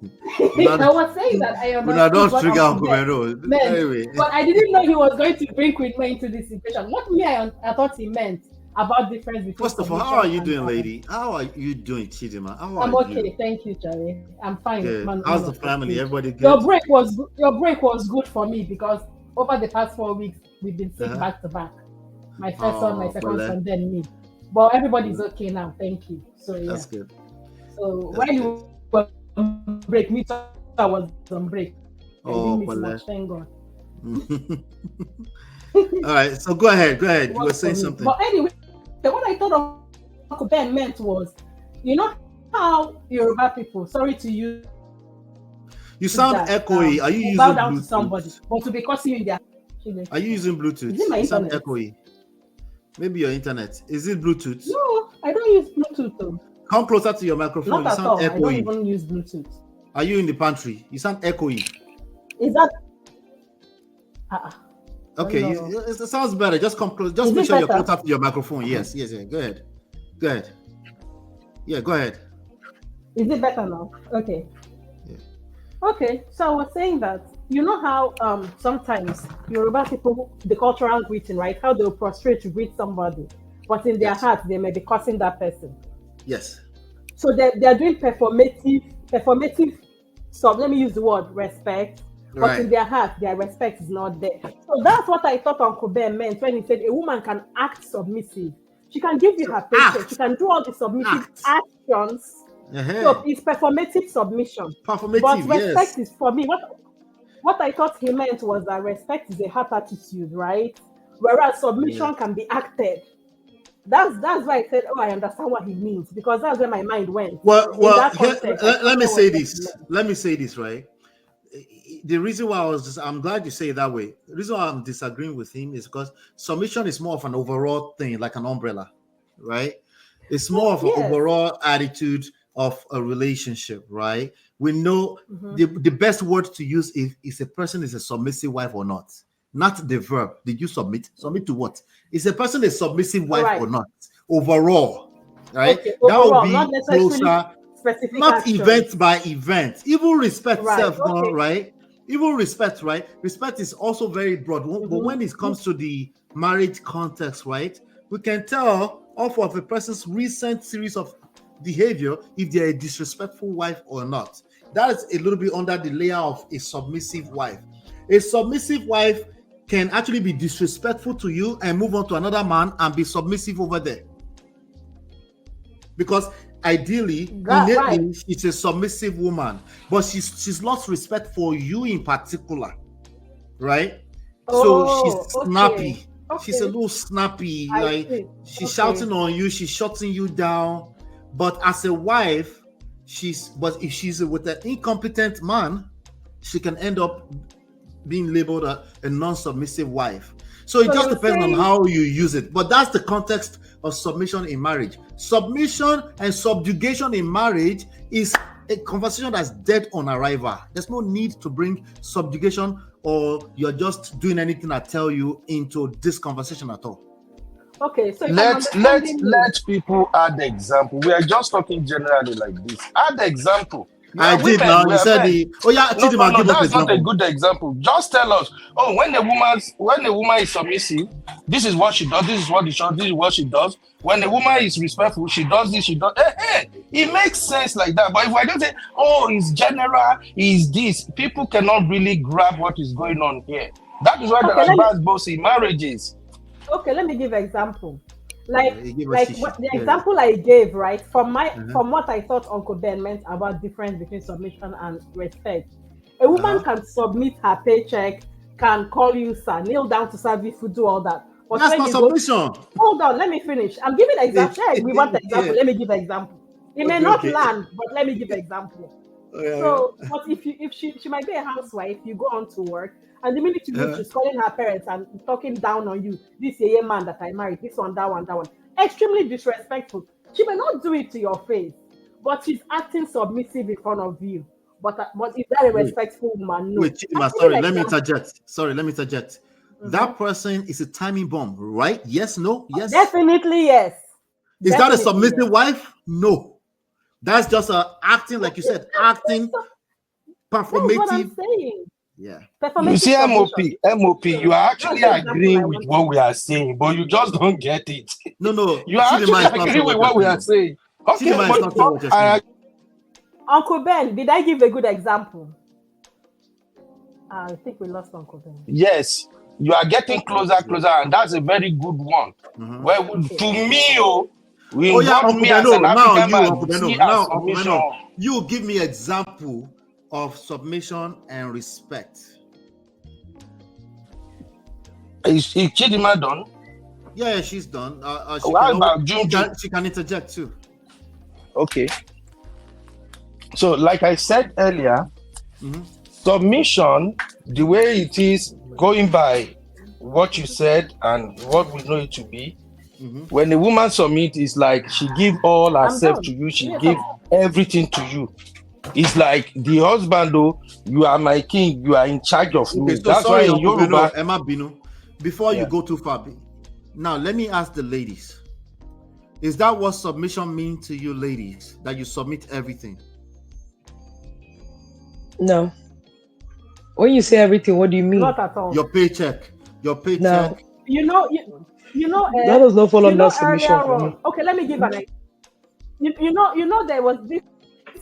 was saying that I am. Don't trigger Uncle Beno. Anyway. But I didn't know he was going to bring Queen May into this situation. What me I thought he meant about difference between First of all, how are submission you and doing, lady? How are you doing, Chidima? How are I'm you? okay, thank you, Jerry. I'm fine, Good. How's man the of God, family? good. Everybody good? Your break was good for me because over the past 4 weeks we've been sick Uh-huh. back to back. My first son, my Oh, second well, son, then me. But everybody's well, okay now, thank you. So yeah. that's good. So That's while good. you were on break, me too, I was on break. I didn't miss much, Oh, thank well. God. All right. So go ahead. Go It ahead. You works were for saying me. But something. anyway, what I thought Uncle Ben meant was, you know how Yoruba people, sorry to use that, You will bow sound down to echoey. Are somebody, you but using to be cursing you in Bluetooth? their Are you using Is it Bluetooth? my You sound internet? echoey. Maybe your internet. Is it Bluetooth? No, I don't use Bluetooth though. Come closer to your microphone. Not You at sound all. I don't echoey. even use Bluetooth. Are you in the pantry? You sound echoey. Is that Okay, no? it sounds better. Just come close. Just Is make it sure you're better? closer to your microphone. Yes, yes, yeah. Go ahead. Go ahead. Yeah, go ahead. Is it better now? Okay. Yeah. Okay. So I was saying that you know how sometimes Yoruba people, the cultural greeting, right? How they'll prostrate to greet somebody, but in their Yes. heart they may be cursing that person. Yes. So they're doing performative. So let me use the word respect, but in Right. their heart their respect is not there. So that's what I thought Uncle Ben meant when he said a woman can act submissive. She can give you So her paycheck. She act. can do all the submissive Act. actions. Uh-huh. So it's performative submission. But Performative. Yes. respect is for me. What I thought he meant was that respect is a heart attitude, right? Whereas Yes. submission can be acted. That's why I said, oh, I understand what he means because that's where my mind went. In Well, that here, context, I let thought me that was say what he this. meant. Let me say this, right? The reason why I'm glad you say it that way. The reason why I'm disagreeing with him is because submission is more of an overall thing, like an umbrella, right? It's more of an Yes. overall attitude of a relationship, right? We know Mm-hmm. the best word to use is a person is a submissive wife or not, not the verb. Did you submit? Submit to what? Is a person a submissive All wife right. or not? Overall, right? Okay. That will Overall, not be necessarily closer, specific not actions. event by event. Even respect Right. self, no, Okay. right? Even respect, right? Respect is also very broad. But Mm-hmm. when it comes to the marriage context, right, we can tell off of a person's recent series of behavior if they're a disrespectful wife or not. That is a little bit under the layer of a submissive wife. A submissive wife can actually be disrespectful to you and move on to another man and be submissive over there. Because ideally, Right. innately, she's a submissive woman, but she's lost respect for you in particular, right? So she's Oh, okay. snappy. She's a Okay. little snappy, I like see. she's Okay. shouting on you, she's shutting you down. But as a wife, but if she's with an incompetent man, she can end up being labeled a non-submissive wife. So it So just you're depends on saying how you use it. But that's the context of submission in marriage. Submission and subjugation in marriage is a conversation that's dead on arrival. There's no need to bring subjugation or you're just doing anything I tell you into this conversation at all. okay. So if I'm Let understanding you, people add example. We are just talking generally like this. Add example. You I are did women, now. we You are said men. the oh yeah, Chidima, No, give us that's not a example. good example. Just tell us, oh, when a woman is submissive, this is what she does, this is what this is what she does. When a woman is respectful, she does this, she does it makes sense like that. But if I just say, oh, it's general, is this, people cannot really grab what is going on here. That is why there okay, are bad both in marriages. let me give an example. You give us Like shishi. what the Yeah. example I gave, right? Uh-huh. From what I thought Uncle Ben meant about difference between submission and respect. A woman Uh-huh. can submit her paycheck, can call you sir, kneel down to serve you food, do all that. But That's when not you go, submission. hold on, let me finish. I'm giving an example. Yeah, we want an Yeah. example. Let me give an example. It may Okay, not okay. land, but let me give an example. Oh, yeah, So, but if she might be a housewife, you go on to work, and the minute you yeah. leave, she's calling her parents and talking down on you. This a man that I married, this one, that one, that one. Extremely disrespectful. She may not do it to your face, but she's acting submissive in front of you. But is that a Wait, respectful woman? No. wait, I'm Chidima, giving sorry, let me example. interject. Sorry, let me interject. Mhm. That person is a timing bomb, right? Yes, no, yes. Definitely yes. Is that a Definitely yes. submissive wife? No. That's just a acting, like you said, acting That's what I'm performative. saying. Yeah. You see, MOP, you are actually That's the example I agreeing with want what to we are saying, but you just don't get it. No. You are Chidima actually is not saying agreeing with what you're what we are saying. saying. Okay, Chidima is not saying what you're saying. Uncle Ben, did I give a good example? I think we lost Uncle Ben. yes, you are getting closer, and that's a very good one. Mhm. Well, Okay. to me, we Oh yeah, involve Uncle me as an Beno. Now African you, man. Uncle See Beno. as Now, Uncle submission. Beno. You give me example of submission and respect. Is Chidima done? Yeah, she's done. How about Junju? She can interject too. Okay. So, like I said earlier, Mhm. submission, the way it is, going by what you said and what we know it to be, Mhm. when a woman submit, is like she give all I'm herself done. to you, she Yes, give everything to you. It's like the husband, though, you are my king, you are in charge of Okay, me. so That's why sorry, in Uncle Beno, Yoruba, Emma Binu. Before you yeah. go too far, now let me ask the ladies. Is that what submission means to you, ladies? That you submit everything? No. When you say everything, what do you mean? not at all. Your paycheck. No. You know, That does not fall under earlier submission for me. on. Okay, let me give an. You know, there was this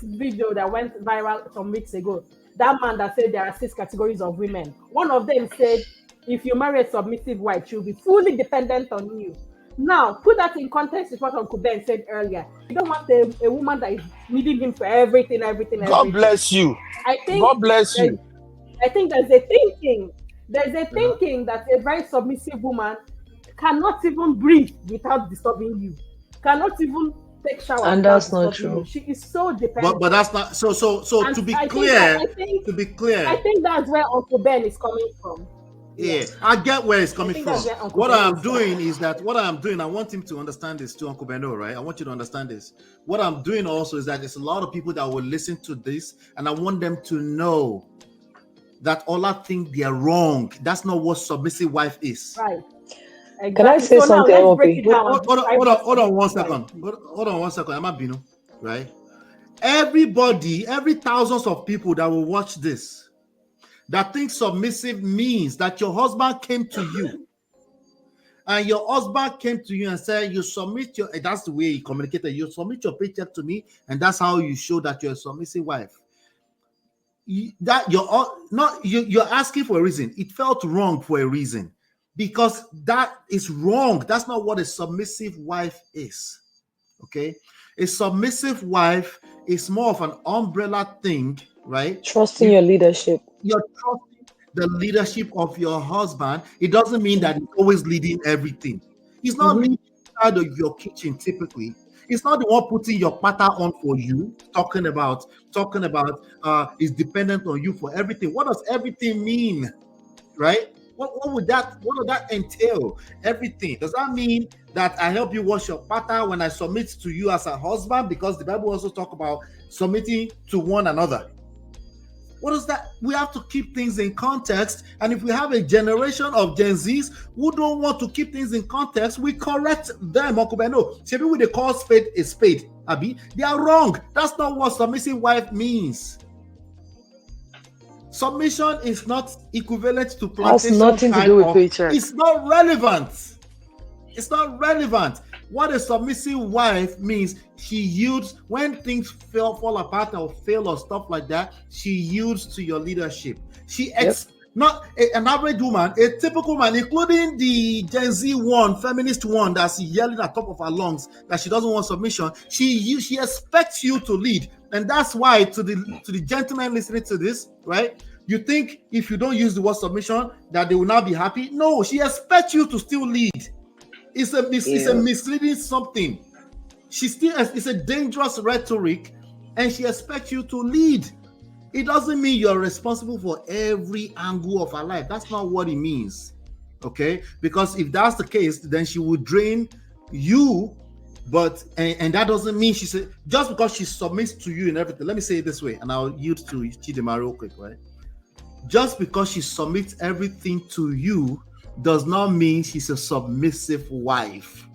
video that went viral some weeks ago. That man that said there are 6 categories of women. One of them said, if you marry a submissive wife, she'll be fully dependent on you. Now, put that in context with what Uncle Ben said earlier. You don't want a woman that is needing him for everything. God bless you. I think God bless you. I think there's a thinking that a very submissive woman cannot even breathe without disturbing you, cannot even take shower And without that's not disturbing you. true. She is so dependent. But that's not so. And To be I clear, think that's where Uncle Ben is coming from. yeah, I get where it's coming think from. that's where Uncle What Ben I'm is doing is that I want him to understand this too, Uncle Beno, right? I want you to understand this. What I'm doing also is that there's a lot of people that will listen to this, and I want them to know that all I think they're wrong. That's not what submissive wife is. Right. Exactly. Can I say so something, now let's break LP? it down. Hold on 1 second. Hold on 1 second. I'm not Bino, right? Every thousands of people that will watch this that think submissive means that your husband came to you and your husband came to you and said, you submit your, that's the way he communicated, you submit your paycheck to me, and that's how you show that you're a submissive wife. You're asking for a reason. It felt wrong for a reason, because that is wrong. That's not what a submissive wife is. Okay, a submissive wife is more of an umbrella thing, right? Trusting your leadership. You're trusting the leadership of your husband. It doesn't mean that he's always leading everything. He's not leading inside of your kitchen typically. It's not the one putting your pattern on for you, talking about is dependent on you for everything. What does everything mean? Right? What would that entail? Everything. Does that mean that I help you wash your pattern when I submit to you as a husband? Because the Bible also talk about submitting to one another. What is that? We have to keep things in context. And if we have a generation of Gen Zs who don't want to keep things in context, we correct them. Uncle Beno, maybe they call spade a spade. Abi, they are wrong. That's not what submissive wife means. Submission is not equivalent to plantation. Has nothing to do with paycheck. It's not relevant. It's not relevant. What a submissive wife means, she yields when things fall apart or fail or stuff like that. She yields to your leadership. Not an average woman, a typical man, including the Gen Z one, feminist one that's yelling at top of her lungs that she doesn't want submission. She expects you to lead, and that's why to the gentlemen listening to this, right? You think if you don't use the word submission that they will not be happy? No, she expects you to still lead. It's a misleading something. It's a dangerous rhetoric, and she expects you to lead. It doesn't mean you're responsible for every angle of her life. That's not what it means. Okay? Because if that's the case, then she would drain you. But and that doesn't mean she said just because she submits to you and everything. Let me say it this way, and I'll yield to Chidima real quick, right? Just because she submits everything to you does not mean she's a submissive wife.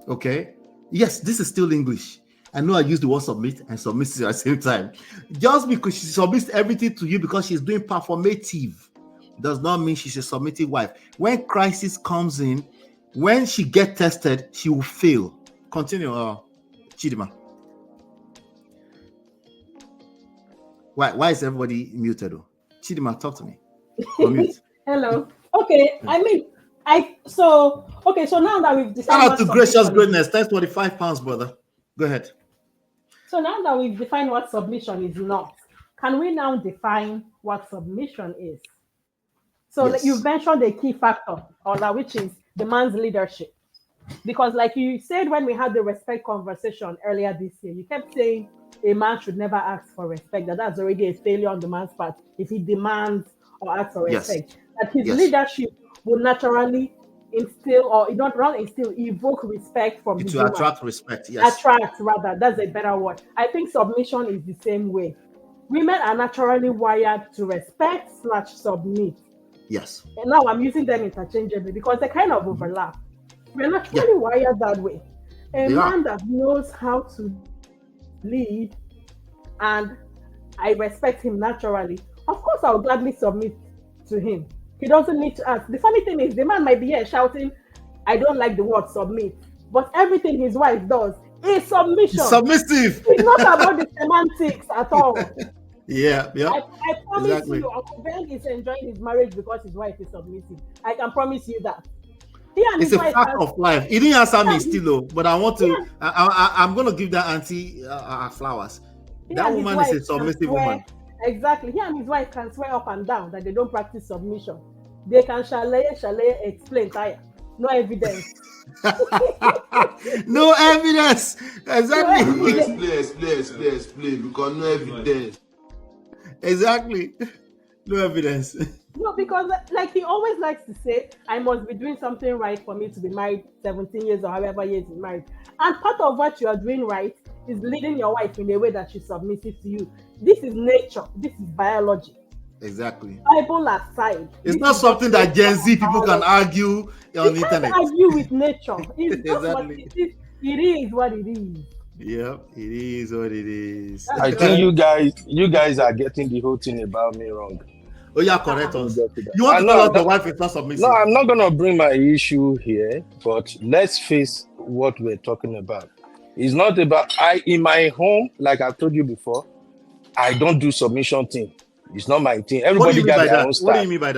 Okay? Yes, this is still English. I know I use the word submit and submissive at the same time. Just because she submits everything to you because she's doing performative does not mean she's a submissive wife. When crisis comes in, when she gets tested, she will fail. Continue, Chidima. Why is everybody muted? Chidima, talk to me. Mute. Hello. Okay. I mean, so now that we've defined Shout out to Gracious Greatness. Thanks for the £5, brother. Go ahead. So now that we've defined what submission is not, can we now define what submission is? So Yes. you've mentioned a key factor, which is the man's leadership. Because like you said when we had the respect conversation earlier this year, you kept saying a man should never ask for respect, that's already a failure on the man's part if he demands or asks for respect. That his leadership will naturally instill, or not instill, evoke respect from the woman. Attract respect, yes. Attract, rather, that's a better word. I think submission is the same way. Women are naturally wired to respect / submit. Yes. And now I'm using them interchangeably because they kind of overlap. We're naturally wired that way. A man that knows how to lead, and I respect him naturally, of course I'll gladly submit to him. He doesn't need to ask. The funny thing is, the man might be here shouting, I don't like the word submit, but everything his wife does is submission. Submissive. It's not about the semantics at all. Yeah. I promise you, Uncle Ben is enjoying his marriage because his wife is submissive. I can promise you that. It's a fact of life. He didn't answer me still, but I want to. I'm going to give that auntie flowers. That woman is a submissive woman. Exactly. He and his wife can swear up and down that they don't practice submission. They can chalet explain tire. No evidence. No evidence. Exactly. Explain. Because no evidence. Exactly. No evidence. No, because like he always likes to say, I must be doing something right for me to be married 17 years or however years he's married. And part of what you are doing right is leading your wife in a way that she's submissive to you. This is nature. This is biology. Exactly. Bible aside. It's not something that Gen Z people can argue on the internet. Argue with nature. It's just Exactly. what it is. It is what it is. Yep, it is what it is. I think you guys are getting the whole thing about me wrong. Oh, yeah, correct us. You want to tell us the wife is not submissive? No, I'm not going to bring my issue here, but let's face what we're talking about. It's not about, in my home, like I've told you before, I don't do submission thing. It's not my thing. Everybody got their own style. What do you mean by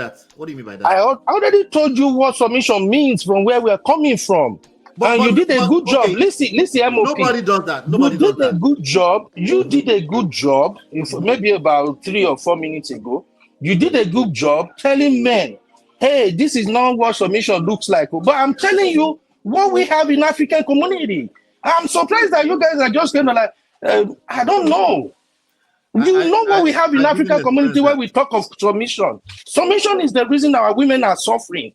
that? I already told you what submission means from where we're coming from. But you did a good job. Listen, MOP. Nobody does that. You did a good job. You did a good job. Maybe about 3 or 4 minutes ago. You did a good job telling men, hey, this is not what submission looks like. But I'm telling you what we have in African community. I'm surprised that you guys are just kind of like, I don't know. You know what we have in African community where we talk of submission. Submission is the reason our women are suffering.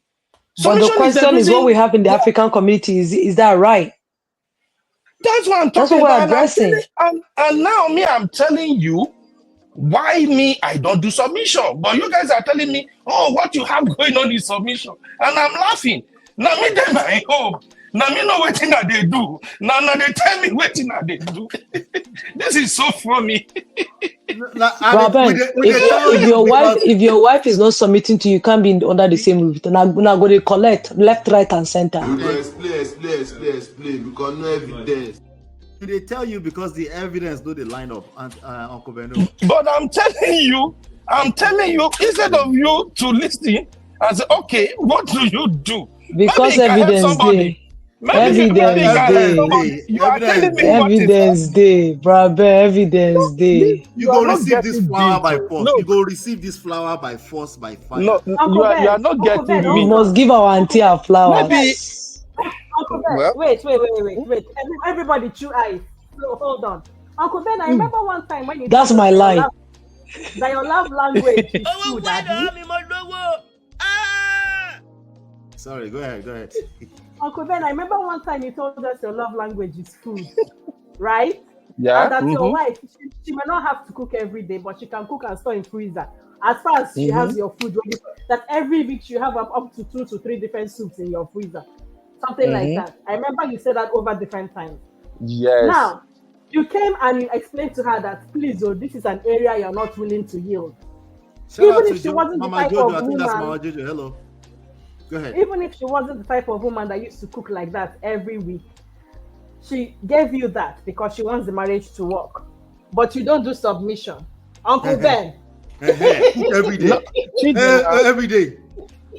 But the question is what we have in the African community. Is that right? That's what I'm talking about. That's what we're addressing. And now I'm telling you, why me? I don't do submission. But you guys are telling me, oh, what you have going on is submission. And I'm laughing. Now me them I hope. Now me know what thing that they do. Now they tell me what thing that they do. This is so funny. If your wife is not submitting to you, can't be under the same roof. Now go to collect left, right, and center. Explain because no evidence. They tell you because the evidence do the line up, Uncle Beno. But I'm telling you, instead of you to listen and say, okay, what do you do? Because evidence day. Evidence day, brother. Evidence day. You go receive this flower by force. You go receive this flower by force, by fire. No, you are not getting me. We must give our auntie a flower. Uncle Ben, wait. Everybody, chew eyes. So hold on. Uncle Ben, I remember one time when you. That's my line. That your love language is food, Daddy. Sorry, go ahead. Uncle Ben, I remember one time you told us your love language is food, right? Yeah. And that your wife, she may not have to cook every day, but she can cook and store in freezer. As far as she has your food ready, that every week you have up to 2 to 3 different soups in your freezer. Something like that. I remember you said that over different times. Yes. Now, You came and you explained to her that, please, oh, this is an area you're not willing to yield. Shout out Even to if she wasn't the Mama type Jojo. of I think that's Mama woman, Jojo. Hello. Go ahead. even if she wasn't the type of woman that used to cook like that every week, she gave you that because she wants the marriage to work. But you don't do submission. Uncle Ben. Cook every day. No, Chidinma, Every day.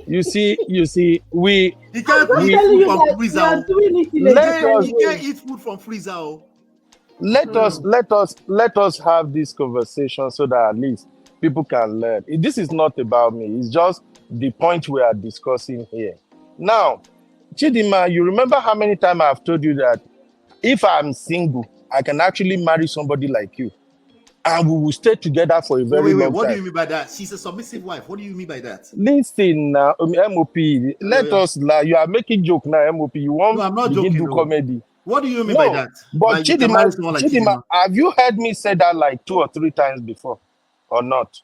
you see, we He can't I'm eat telling food you from that you freezer. are doing it in a Let different us- He way. can't eat food from freezer. let us have this conversation so that at least people can learn. This is not about me. It's just the point we are discussing here. Now, Chidinma, you remember how many times I've told you that if I'm single, I can actually marry somebody like you, and we will stay together for a very Wait. long What do you time. mean by that? She's a submissive wife. What do you mean by that? Listen now, MOP. Let Yeah. us lie. You are making joke now, MOP. You No, want I'm not begin joking. do No. comedy. What do you mean by No, that? but Like you can marry Chidinma, someone like Chidinma, Chidinma? have you heard me say that like 2 or 3 times before, or not?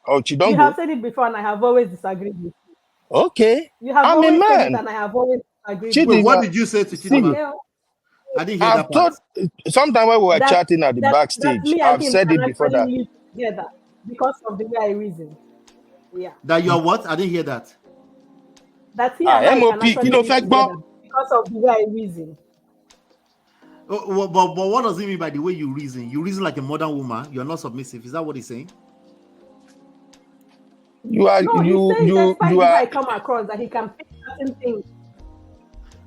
Oh, You Chidongo. have said it before, and I have always disagreed with you. Okay, You have I'm a always said it, man. and I have always disagreed Wait, with you. what Chidinma, did you say to see, Chidinma? Yeah, I didn't hear I've that part. told sometime when we were that chatting at the that backstage, me and I've him said can it before actually that. live together because of the way I reason. Yeah, That you are what? I didn't hear that. that he and I can MOP, actually kí ló live fẹ́ gbọ́? together because of the way I reason. But what does it mean by the way you reason? You reason like a modern woman. You're not submissive. Is that what he's saying? You are No, he's you saying you despite you the way I are. come across, that he can pick certain things.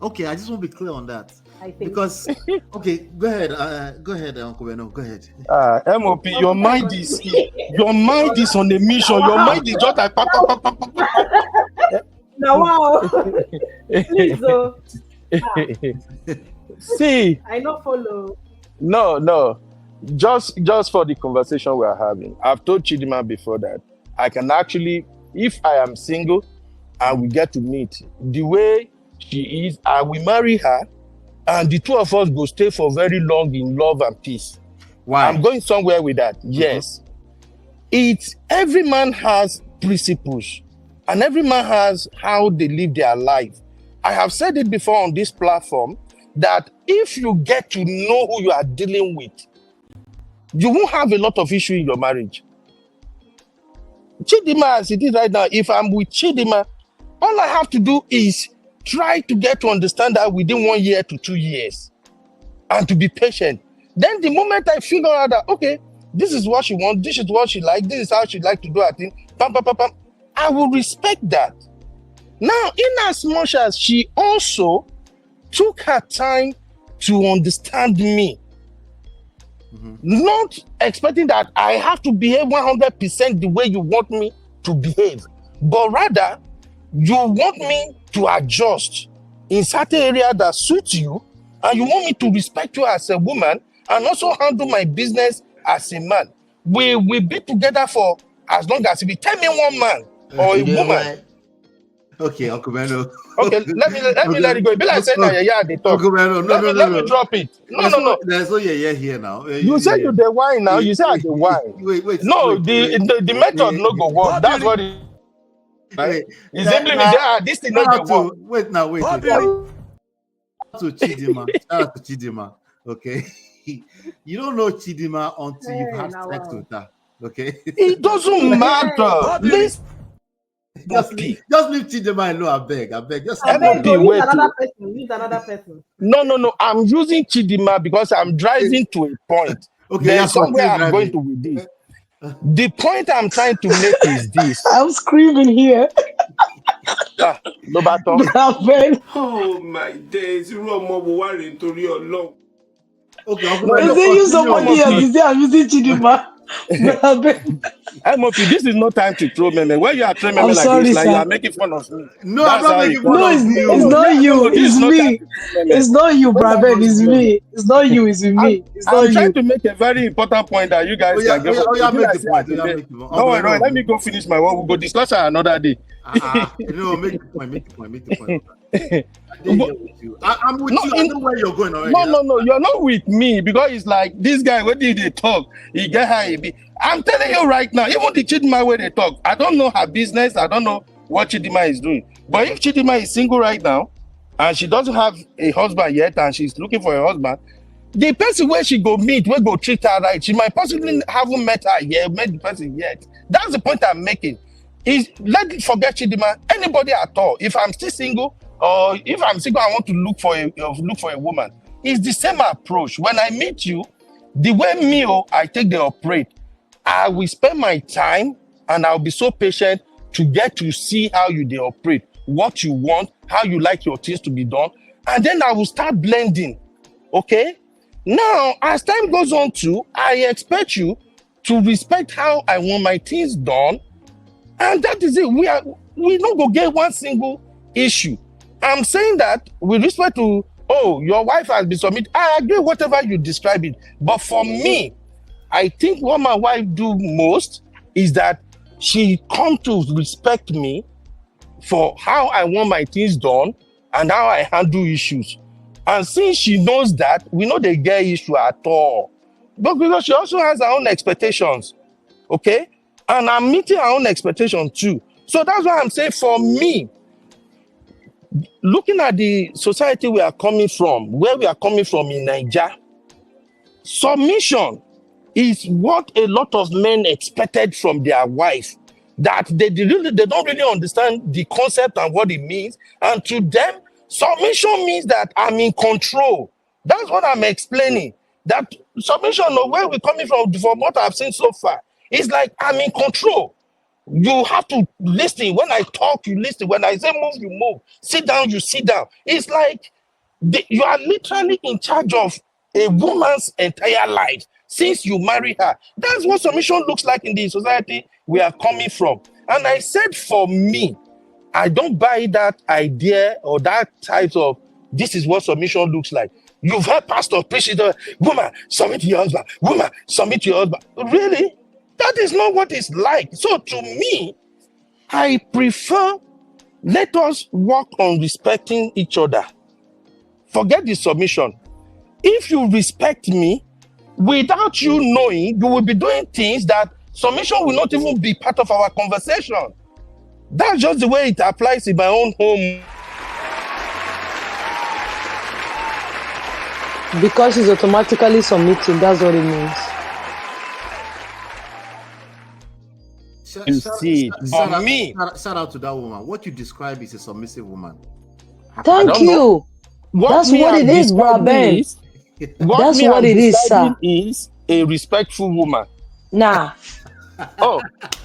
Okay, I just want to be clear on that. I think Because okay, go ahead, Uncle Beno, go ahead. MOP, your Okay, mind go is on a mission. Your Wow. mind is just like pa, pa, pa, pa, pa, pa. Now, wow, please, See, I not follow. no. Just for the conversation we are having, I've told Chidinma before that I can actually, if I am single and we get to meet the way she is, I will marry her, and the two of us go stay for very long in love and peace. Why? I'm going somewhere with that. Yes. It's every man has principles, and every man has how they live their life. I have said it before on this platform that if you get to know who you are dealing with, you won't have a lot of issue in your marriage. Chidinma, as it is right now, if I'm with Chidinma, all I have to do is try to get to understand her within 1 year to 2 years and to be patient. Then the moment I figure out that, okay, this is what she wants, this is what she likes, this is how she like to do her thing, pam, pam, pam, pam, I will respect that. Now, in as much as she also took her time to understand me, not expecting that I have to behave 100% the way you want me to behave, but rather you want me to adjust in certain areas that suit you, and you want me to respect you as a woman and also handle my business as a man. We will be together for as long as we tell me one man or a You know woman. why? Okay, Uncle Beno. Okay, let me let it go. Be like saying that they talk. Uncle Beno, Let me drop it. No. There's no yeah here now. You say you the wine now. You say I the wine. Wait. No, the method no go work. That's what it. Right? It's simply me there. This thing no go work. Wait. Shout out to Chidinma. Okay. You don't know Chidinma until you've had now, sex wow. with her. Okay. It doesn't matter. This Just leave Chidinma alone, I beg. Just I beg MOP, you, wait. use another person. Use another person. No. I'm using Chidinma because I'm driving to a point. Okay, There's somewhere continue I'm going to with this. The point I'm trying to make is this. I'm screaming here. Lobaton. Ben. Oh my days, irú ọmọ wo wá rèé nítorí Ọlọ́run. Okay, Uncle No, Is Beno, it you continue. somebody else? Is it I'm using Chidinma? Ben. MOP, this is no time to throw me. When you are throwing me I'm like sorry, this, like you sir. are making fun of me. No, That's I'm not how making it fun No, of it's you. not Yeah, you. no, this It's is not me. time to throw me. It's not you, When you are Braben. It's going me. It's not you. It's with me. It's not I'm trying you. to make a very important point that you guys can get. Make the point. Make the point. No, let me go finish my work. We'll go discuss it another day. No, make the point. I'm with you. I'm with you. I know where you're going already. No, you're not with me because it's like this guy, when did they talk? He get how he be. I'm telling you right now, even the Chidinma way they talk, I don't know her business, I don't know what Chidinma is doing. But if Chidinma is single right now and she doesn't have a husband yet and she's looking for a husband, the person where she go meet, where go treat her right, she might possibly haven't met her yet, met the person yet. That's the point I'm making. Is let it forget Chidima, anybody at all. If I'm still single, or if I'm single, I want to look for a woman. It's the same approach. When I meet you, the way I take the operate, I will spend my time and I'll be so patient to get to see how you they operate, what you want, how you like your things to be done, and then I will start blending. Okay? Now, as time goes on too, I expect you to respect how I want my things done, and that is it. We don't go get one single issue. I'm saying that with respect to, your wife has been submitted. I agree whatever you describe it. But for me, I think what my wife do most is that she come to respect me for how I want my things done and how I handle issues. And since she knows that, we know they get issue at all. But because she also has her own expectations. Okay? And I'm meeting her own expectations too. So that's why I'm saying for me, looking at the society we are coming from, where we are coming from in Nigeria, submission is what a lot of men expected from their wife. That they don't really understand the concept and what it means. And to them, submission means that I'm in control. That's what I'm explaining. That submission of where we're coming from what I've seen so far, is like I'm in control. You have to listen. When I talk, you listen. When I say move, you move. Sit down, you sit down. It's like you are literally in charge of a woman's entire life since you marry her. That's what submission looks like in the society we are coming from. And I said, for me, I don't buy that idea or that type of this is what submission looks like. You've heard pastors preach it, woman, submit to your husband. Woman, submit to your husband. Really? That is not what it's like. So to me, I prefer let us work on respecting each other. Forget the submission. If you respect me, without you knowing, you will be doing things that submission will not even be part of our conversation. That's just the way it applies in my own home. Because he's automatically submitting, that's what it means. You see, for me, shout out to that woman. What you describe is a submissive woman. Thank you. That's what it is, bro, Ben. That's what it is, sir. Is a respectful woman. Nah.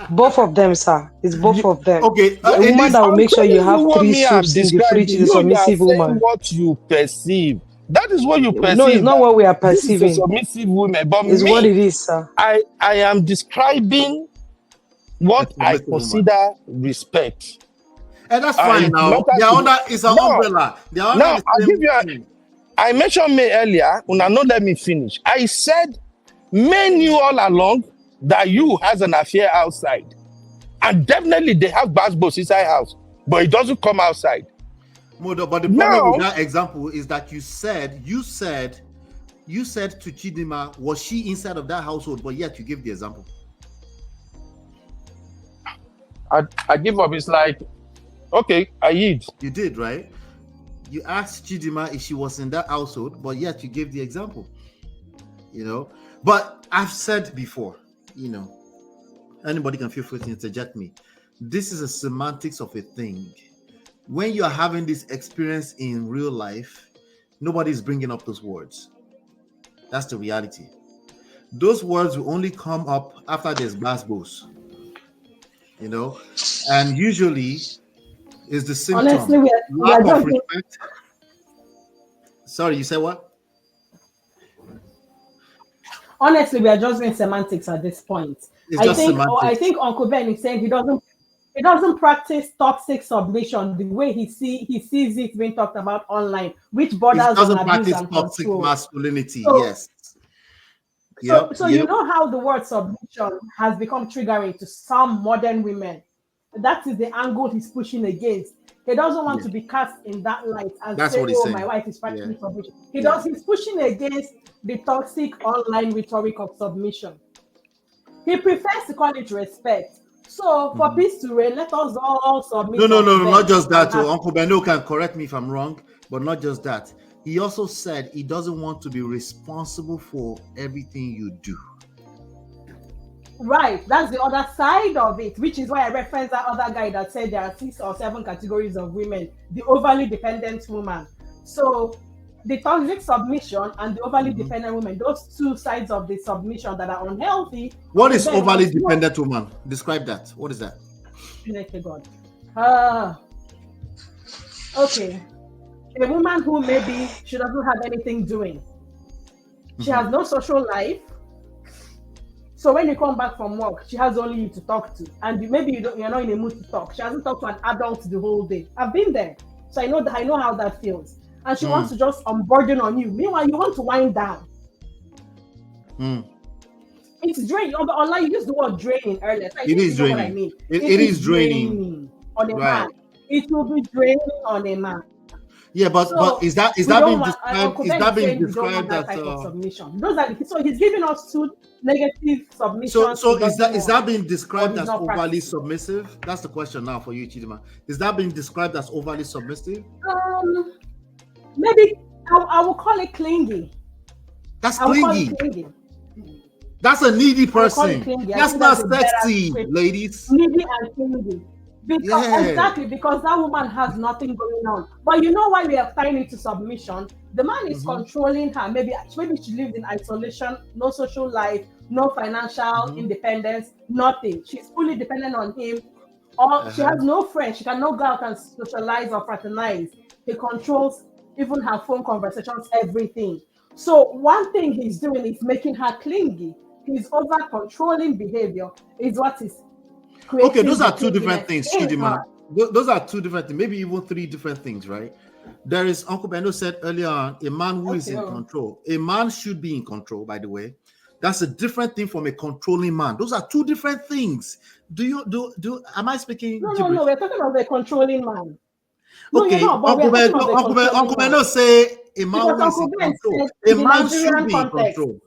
Both of them, sir. It's both of them. Okay. A woman that will make sure you have 3 soups in the fridge is a submissive woman. What you perceive. That is what you perceive. No, it's not what we are perceiving. This is a submissive woman. But it's what it is, sir. I am describing what I consider respect. And that's fine now. It's an umbrella. Now, I'll give you I mentioned me earlier, una not let me finish. I said, men knew all along that you has an affair outside. And definitely they have basketballs inside house, but it doesn't come outside. But the problem with that example is that you said to Chidima, was she inside of that household, but yet you give the example. I give up. It's like, okay, I eat. You did, right? You asked Chidima if she was in that household, but yet you gave the example. But I've said before, anybody can feel free to interject me. This is a semantics of a thing. When you are having this experience in real life, nobody's bringing up those words. That's the reality. Those words will only come up after there's basketballs. And usually is the symptom. Honestly, lack of respect. Sorry, you said what? Honestly, we are just doing semantics at this point. I think Uncle Ben is saying he doesn't practice toxic submission the way he sees it being talked about online, which borders on abuse and toxic control. Masculinity. Yes. So you know how the word submission has become triggering to some modern women. That is the angle he's pushing against. He doesn't want to be cast in that light and say, my wife is practicing submission. He's pushing against the toxic online rhetoric of submission. He prefers to call it respect. So for peace to reign, let us all submit. No, not just that. Uncle Beno can correct me if I'm wrong, but not just that. he also said he doesn't want to be responsible for everything you do. Right, that's the other side of it, which is why I referenced that other guy that said there are 6 or 7 categories of women. The overly dependent woman. So the toxic submission and the overly dependent woman, those two sides of the submission that are unhealthy. What okay, is then overly once you- dependent woman? Describe that. What is that? Okay, God. Okay. A woman who maybe she doesn't have anything doing. She has no social life. So when you come back from work, she has only you to talk to, and maybe you're not in a mood to talk. She hasn't talked to an adult the whole day. I've been there, so I know how that feels. And she wants to just unburden on you. Meanwhile, you want to wind down. It's draining. Online, you used the word draining earlier. So It is draining. What I mean. It is draining on a man. It will be draining on a man. Yeah, but is that being described? Is that being described that type of submission? So he's giving us two negative submissions. So is that being described as overly submissive? That's the question now for you, Chidima. Is that being described as overly submissive? Maybe I will call it clingy. That's clingy. That's a needy person. That's not sexy, ladies. Needy and clingy. Exactly, because that woman has nothing going on. But you know why we are tying it to submission? The man is controlling her. Maybe she lives in isolation, no social life, no financial independence, nothing. She's fully dependent on him. Or she has no friends. She cannot go out and socialize or fraternize. He controls even her phone conversations, everything. So one thing he's doing is making her clingy. His over controlling behavior is what is creating. Okay, those are two different things, Chidima. Those are two different things, maybe even three different things, right? There is, Uncle Beno said earlier on, a man who is in control. A man should be in control, by the way. That's a different thing from a controlling man. Those are two different things. Am I speaking? No, we're talking about a controlling man. Okay, Uncle Beno say a man who is in control. A man should be in control.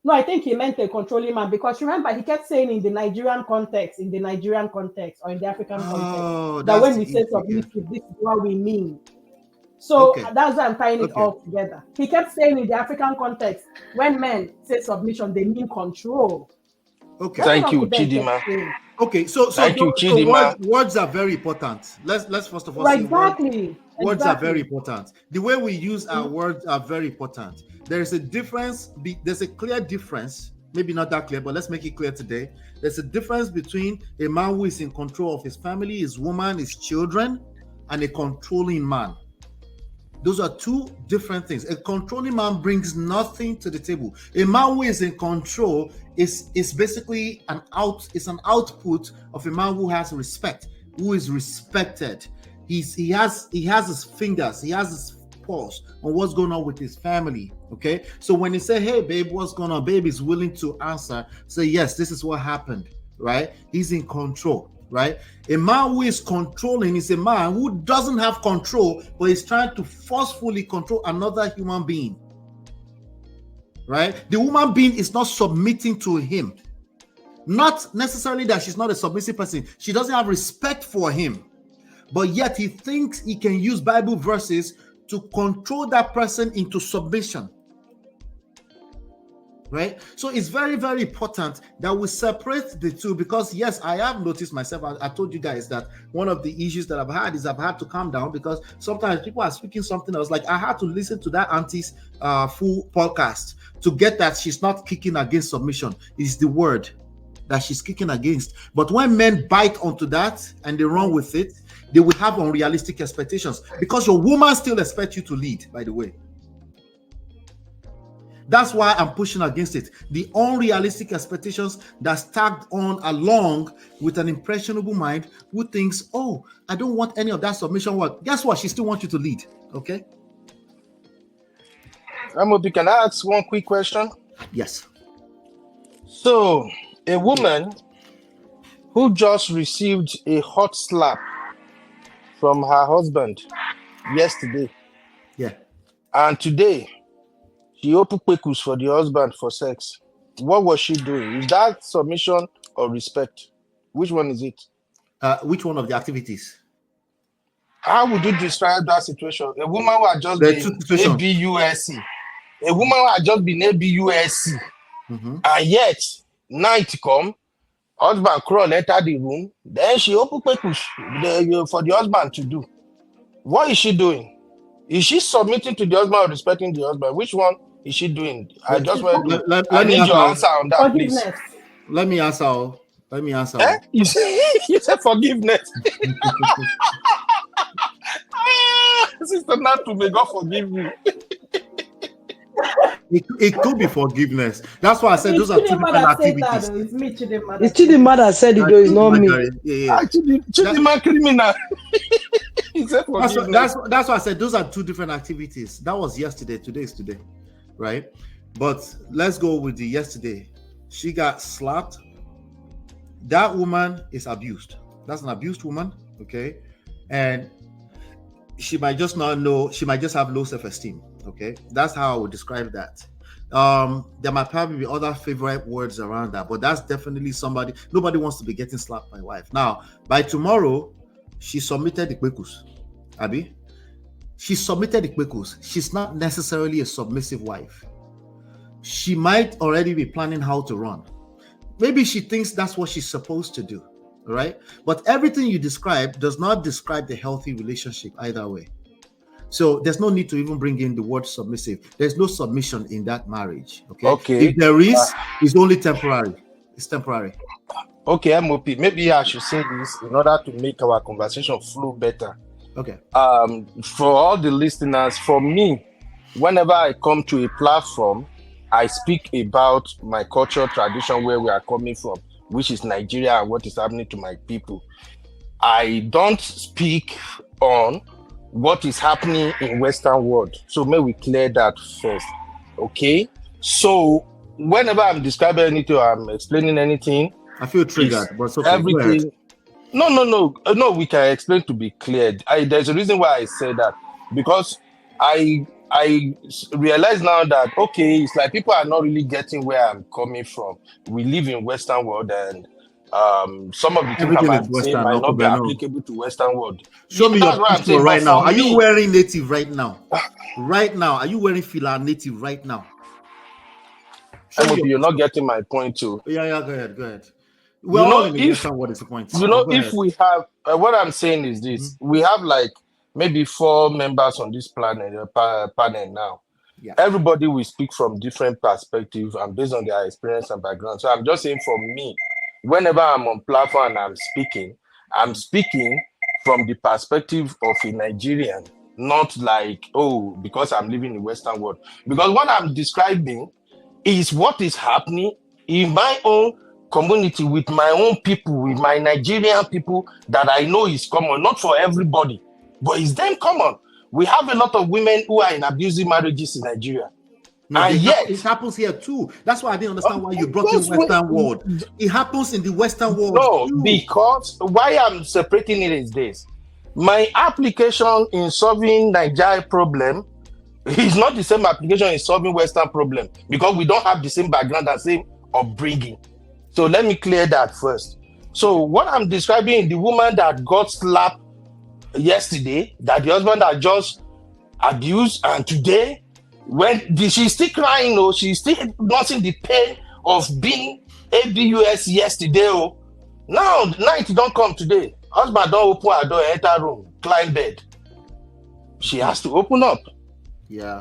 No, I think he meant a controlling man, because remember, he kept saying in the Nigerian context, or in the African context, that when we say submissive, this is what we mean. So that's why I'm tying it all together. He kept saying in the African context, when men say submission, they mean control. Okay. Thank you, Chidima. Okay, so words are very important. Let's first of all say words are very important. The way we use our words are very important. There is a difference. There's a clear difference. Maybe not that clear, but let's make it clear today. There's a difference between a man who is in control of his family, his woman, his children, and a controlling man. Those are two different things. A controlling man brings nothing to the table. A man who is in control is basically an output of a man who has respect, who is respected. He has his fingers, he has his pulse on what's going on with his family. Okay, so when he say, "Hey, babe, what's going on?" Babe is willing to answer, say, "Yes, this is what happened." Right? He's in control. Right? A man who is controlling is a man who doesn't have control, but is trying to forcefully control another human being. Right? The woman being is not submitting to him. Not necessarily that she's not a submissive person. She doesn't have respect for him. But yet he thinks he can use Bible verses to control that person into submission. Right? So it's very, very important that we separate the two, because yes, I have noticed myself. I told you guys that one of the issues that I've had is I've had to calm down, because sometimes people are speaking something else. Like I had to listen to that auntie's full podcast to get that she's not kicking against submission. Is the word that she's kicking against. But when men bite onto that and they run with it, they will have unrealistic expectations, because your woman still expects you to lead, by the way. That's why I'm pushing against it. The unrealistic expectations that's tagged on along with an impressionable mind who thinks, "Oh, I don't want any of that submission work." Guess what? She still wants you to lead. Okay? Amobi, can I ask one quick question? Yes. So, a woman who just received a hot slap from her husband yesterday, and today she opened pekus for the husband for sex. What was she doing? Is that submission or respect? Which one is it? Which one of the activities? How would you describe that situation? A woman who had just There are been two situations. ABUSC. A woman who had just been ABUSC. Mhm. And yet, night come, husband crawl enter the room, then she open push for the husband to do. What is she doing? Is she submitting to the husband or respecting the husband? Which one is she doing? I just want to. I Let me need your answer. answer on that, please. Forgiveness. Let me answer. Let me answer. Eh? You said forgiveness. Sister Natu, may God forgive you. It could be forgiveness. That's why I said those are two Chidinma different that said that, activities. though. It's me, Chidinma. It's Chidinma that said it, though. It's not me. Yeah. Chidinma criminal. He said forgiveness. That's why I said those are two different activities. That was yesterday. Today is today, right? But let's go with the yesterday. She got slapped. That woman is abused. That's an abused woman, okay? And she might just not know. She might just have low self-esteem. Okay, that's how I would describe that. There might probably be other favorite words around that, but that's definitely somebody. Nobody wants to be getting slapped by wife. Now, by tomorrow, she submitted the kwekus. Abi, she submitted the kwekus. She's not necessarily a submissive wife. She might already be planning how to run. Maybe she thinks that's what she's supposed to do, right? But everything you describe does not describe the healthy relationship either way. So there's no need to even bring in the word submissive. There's no submission in that marriage. Okay. If there is, it's only temporary. It's temporary. Okay, MOP. Maybe I should say this in order to make our conversation flow better. Okay. For all the listeners, for me, whenever I come to a platform, I speak about my culture, tradition, where we are coming from, which is Nigeria, and what is happening to my people. I don't speak on what is happening in Western world. So may we clear that first. Okay. So whenever I'm describing anything, I'm explaining anything, I feel triggered, but it's okay. everything. No, we can explain to be cleared. There's a reason why I say that, because I realize now that, okay, it's like people are not really getting where I'm coming from. We live in Western world, and some of the things I might say might not be applicable to Western world. Show me your picture right now. Are you wearing native right now? Right now, are you wearing fila native right now? You're not getting my point too. Yeah, go ahead. Well, what is the point? If we have what I'm saying is this: we have like maybe 4 members on this panel now. Yeah. Everybody will speak from different perspectives and based on their experience and background. So I'm just saying, for me, whenever I'm on platform and I'm speaking from the perspective of a Nigerian, not like, because I'm living in the Western world. Because what I'm describing is what is happening in my own community, with my own people, with my Nigerian people that I know is common, not for everybody, but it's them common. We have a lot of women who are in abusive marriages in Nigeria. No, and yet it happens here too. That's why I didn't understand why you brought in Western world. It happens in the Western world. No, too. Because why I'm separating it is this. My application in solving Nigeria problem is not the same application in solving Western problem, because we don't have the same background and same upbringing. So let me clear that first. So what I'm describing is the woman that got slapped yesterday, that the husband had just abused, and today, when she's still crying, she's still nursing the pain of being ABUS yesterday. Now night don't come today. Husband don't open her door, enter room, climb bed. She has to open up. Yeah.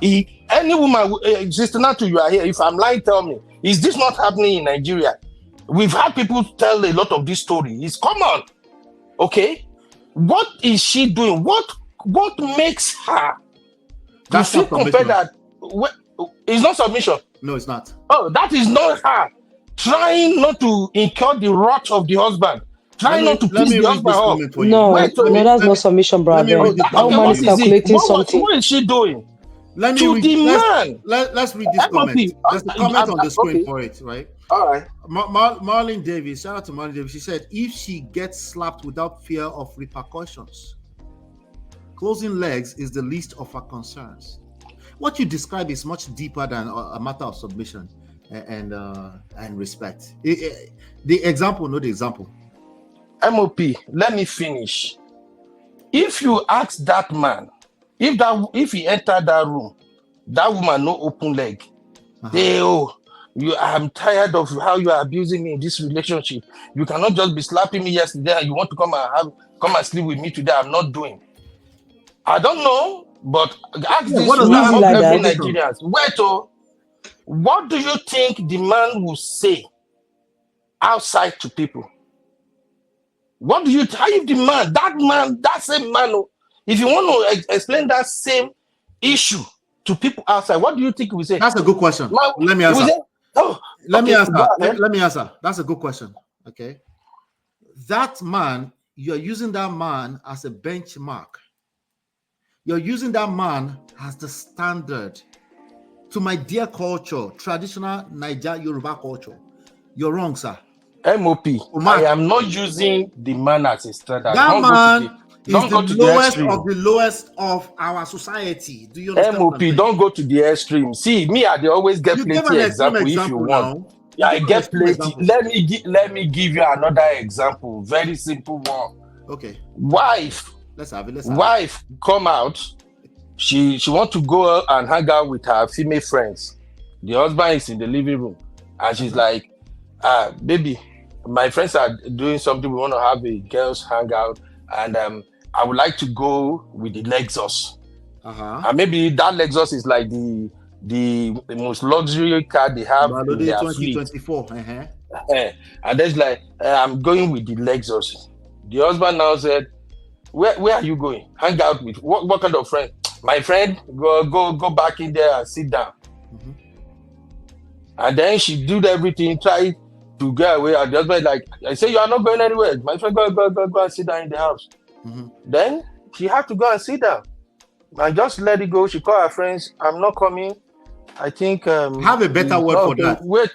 Any woman, Sister Natu, you are here. If I'm lying, tell me. Is this not happening in Nigeria? We've had people tell a lot of this story. It's common. Okay? What is she doing? What makes her to feel compared that it's not submission? No, it's not. Oh, that is not her trying not to incur the wrath of the husband. Trying not to piss the husband off. No, that's not submission, brother. That woman is calculating something. What is she doing? Let's read this comment. There's a comment on the screen for it, right? All right. Marlene Davis, shout out to Marlene Davis. She said, if she gets slapped without fear of repercussions, closing legs is the least of her concerns. What you describe is much deeper than a matter of submission and respect. The example, not the example. MOP, let me finish. if you ask that man, if he entered that room, that woman no open leg. They I'm tired of how you are abusing me in this relationship. You cannot just be slapping me yesterday and you want to come and sleep with me today. I'm not doing. I don't know, but ask this what does woman that of like every that? Nigerians. Wait, what do you think the man will say outside to people? What do you if that same man, if you want to explain that same issue to people outside, what do you think we say? That's a good question. Man, Let me answer. say, oh, Let me answer. go ahead. Let me answer. That's a good question. Okay. That man, you're using that man as a benchmark. You're using that man as the standard to my dear culture, traditional Niger Yoruba culture. You're wrong, sir. MOP, I am not using the man as a standard. That man is the lowest extreme. of the lowest of our society. Do you understand? MOP, don't go to the extreme. See, me, I always get plenty example if you want. Now. Yeah, I get plenty. Let me give you another example. Very simple one. Okay. Wife. Let's have it. Wife come out. She want to go and hang out with her female friends. The husband is in the living room, and she's like, baby, my friends are doing something. We want to have a girls hangout, and I would like to go with the Lexus. And maybe that Lexus is like the most luxury car they have in their 2024. And there's like, I'm going with the Lexus. The husband now said, where are you going? Hang out with what kind of friend? My friend, go back in there and sit down. And then she did everything, try to get away. And the husband like, I say, you are not going anywhere. My friend, go and sit down in the house. Then she had to go and sit down and just let it go. She called her friends. I'm not coming. I think have a better word for that. Wait,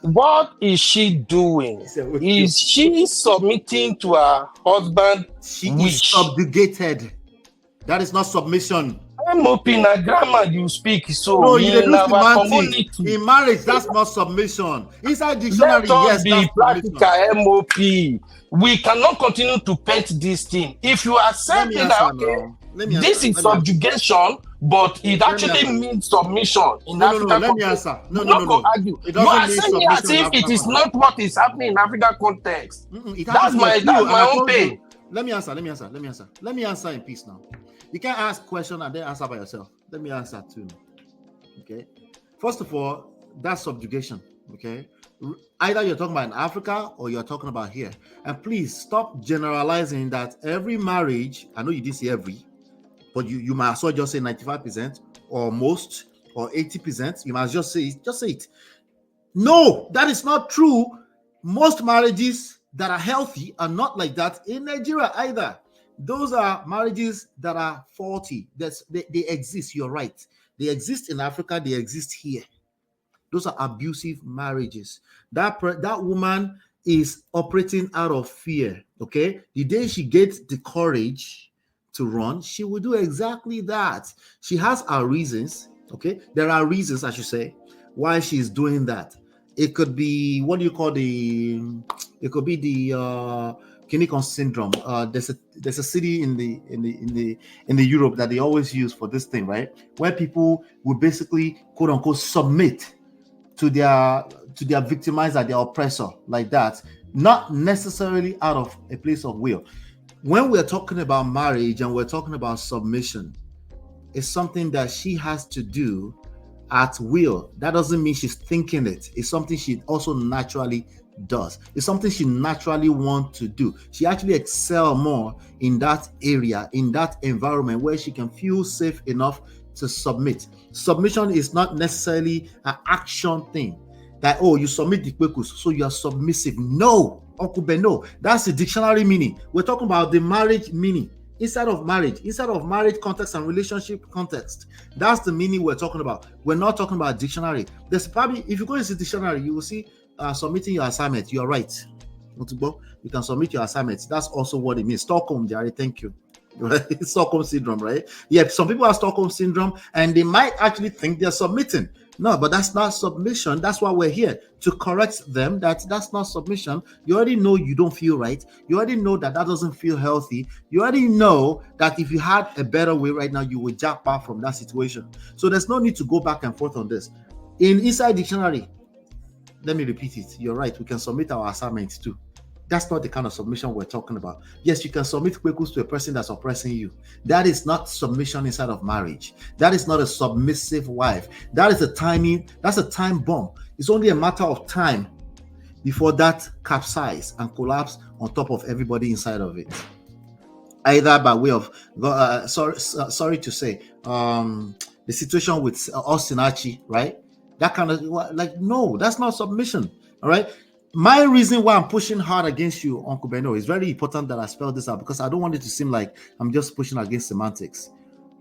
what is she doing? Is she submitting to her husband? She is subjugated. That is not submission. MOP na grammar you speak so. No, you in our community. In marriage, that's not submission. Inside dictionary, yes, be practical. MOP. We cannot continue to paint this thing. If you accept that, this is subjugation, but it actually means submission in Africa. No, let me answer. No. Argue. You are saying it as if it is not what is happening in African context. That's my own pain. Let me answer in peace now. You can't ask a question and then answer by yourself. Let me answer too. Okay. First of all, that's subjugation. Okay. Either you're talking about in Africa or you're talking about here. And please stop generalizing that every marriage, I know you didn't say every, but you might as well just say 95% or most or 80%. You must just say it. No, that is not true. Most marriages that are healthy are not like that in Nigeria either. Those are marriages that are faulty. They exist. You're right. They exist in Africa. They exist here. Those are abusive marriages. That woman is operating out of fear. Okay. The day she gets the courage to run, she will do exactly that. She has her reasons. Okay. There are reasons, I should say, why she's doing that. It could be what do you call it could be the Kinikon syndrome. There's a city in the Europe that they always use for this thing, right? Where people will basically quote unquote submit to their victimizer, their oppressor, like that, not necessarily out of a place of will. When we're talking about marriage and we're talking about submission, it's something that she has to do at will. That doesn't mean she's thinking it. It's something she also naturally does. It's something she naturally wants to do. She actually excels more in that area, in that environment where she can feel safe enough to submit. Submission is not necessarily an action thing. That, oh, you submit the kwekus, so you are submissive. No, Uncle BENO, that's the dictionary meaning. We're talking about the marriage meaning. Inside of marriage context and relationship context. That's the meaning we're talking about. We're not talking about dictionary. There's probably, if you go into the dictionary, you will see submitting your assignment. You're right. You can submit your assignments. That's also what it means. Stockholm, Jerry. Thank you. Stockholm syndrome, right? Yeah, some people have Stockholm syndrome and they might actually think they're submitting. No, but that's not submission. That's why we're here to correct them. That's not submission. You already know you don't feel right. You already know that doesn't feel healthy. You already know that if you had a better way right now, you would jump out from that situation. So there's no need to go back and forth on this. In Inside Dictionary, let me repeat it. You're right. We can submit our assignments too. That's not the kind of submission we're talking about. Yes, you can submit kwekus to a person that's oppressing you. That is not submission inside of marriage. That is not a submissive wife. That's a time bomb. It's only a matter of time before that capsize and collapse on top of everybody inside of it. Either by way of, sorry to say, the situation with Ostinachi, right? That kind of, no, that's not submission, all right? My reason why I'm pushing hard against you, Uncle BENO, is very important that I spell this out because I don't want it to seem like I'm just pushing against semantics.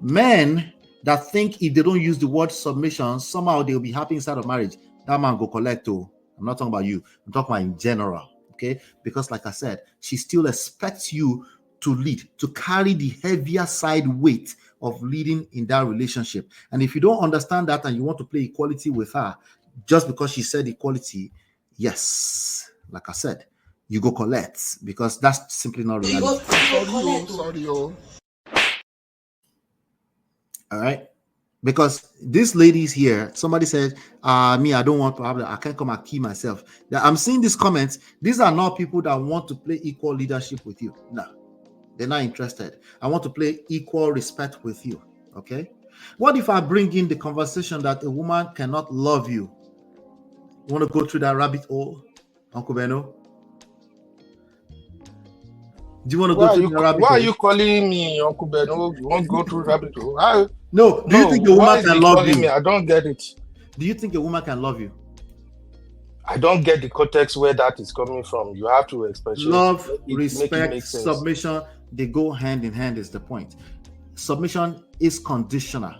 Men that think if they don't use the word submission, somehow they'll be happy inside of marriage. That man go collect too. I'm not talking about you. I'm talking about in general, okay? Because like I said, she still expects you to lead, to carry the heavier side weight of leading in that relationship. And if you don't understand that and you want to play equality with her, just because she said equality, yes, like I said, you go collect because that's simply not reality. Sorry. All right. Because these ladies here, somebody said, me, I don't want problem. I can't come and key myself. I'm seeing these comments. These are not people that want to play equal leadership with you. No, they're not interested. I want to play equal respect with you. Okay. What if I bring in the conversation that a woman cannot love you? Want to go through that rabbit hole, Uncle BENO? Do you want to go through the rabbit hole? Why are you calling me Uncle BENO? You want to go through rabbit hole? No. Do you think a woman can love you? I don't get it. Do you think a woman can love you? I don't get the context where that is coming from. You have to express love, respect, submission. They go hand in hand. Is the point? Submission is conditional.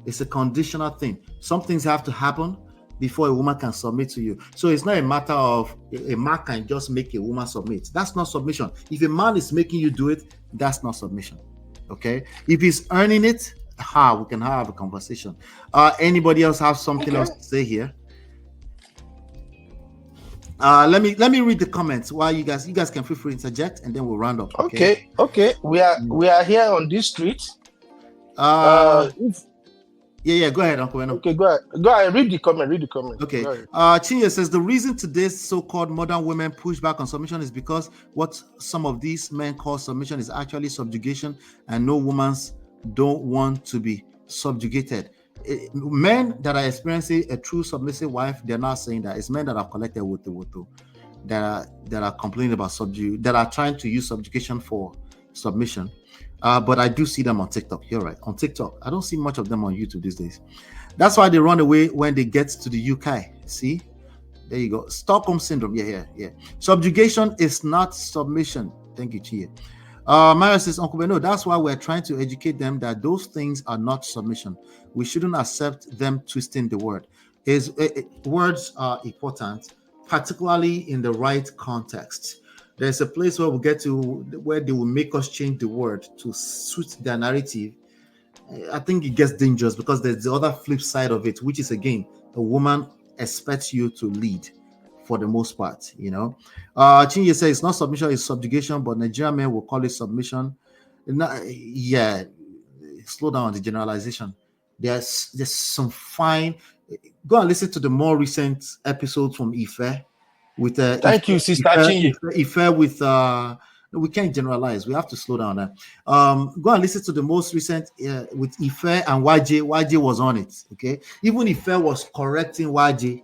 It's a conditional thing. Some things have to happen before a woman can submit to you. So it's not a matter of a man can just make a woman submit. That's not submission. If a man is making you do it, that's not submission. Okay? If he's earning it, we can have a conversation. Anybody else have something else to say here? Let me read the comments while you guys can feel free to interject and then we'll round up. Okay. We are here on this street. Yeah, go ahead, Uncle BENO. Okay, go ahead. Read the comment. Okay. Chinye says the reason today's so-called modern women push back on submission is because what some of these men call submission is actually subjugation, and no women's don't want to be subjugated. Men that are experiencing a true submissive wife, they're not saying that. It's men that have collected wutu that are complaining about that are trying to use subjugation for submission. But I do see them on TikTok. You're right. On TikTok. I don't see much of them on YouTube these days. That's why they run away when they get to the UK. See? There you go. Stockholm Syndrome. Yeah. Subjugation is not submission. Thank you, Chia. Mario says, Uncle BENO, that's why we're trying to educate them that those things are not submission. We shouldn't accept them twisting the word. Words are important, particularly in the right context. There's a place where we'll get to where they will make us change the word to suit their narrative. I think it gets dangerous because there's the other flip side of it, which is, again, a woman expects you to lead for the most part, you know. Chinye says it's not submission, it's subjugation, but Nigerian men will call it submission. Slow down on the generalization. There's some fine. Go and listen to the more recent episodes from Ife. With thank you, Sister Chinye. Ife with we can't generalize. We have to slow down there. Go and listen to the most recent with Ife and YJ. YJ was on it. Okay, even Ife was correcting YJ.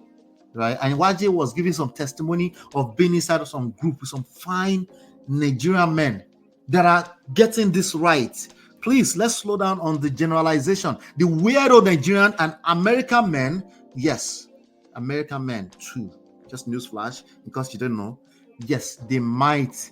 Right, and YJ was giving some testimony of being inside of some group with some fine Nigerian men that are getting this right. Please, let's slow down on the generalization. The weirdo Nigerian and American men, yes, American men too. Just newsflash, because you don't know. Yes, they might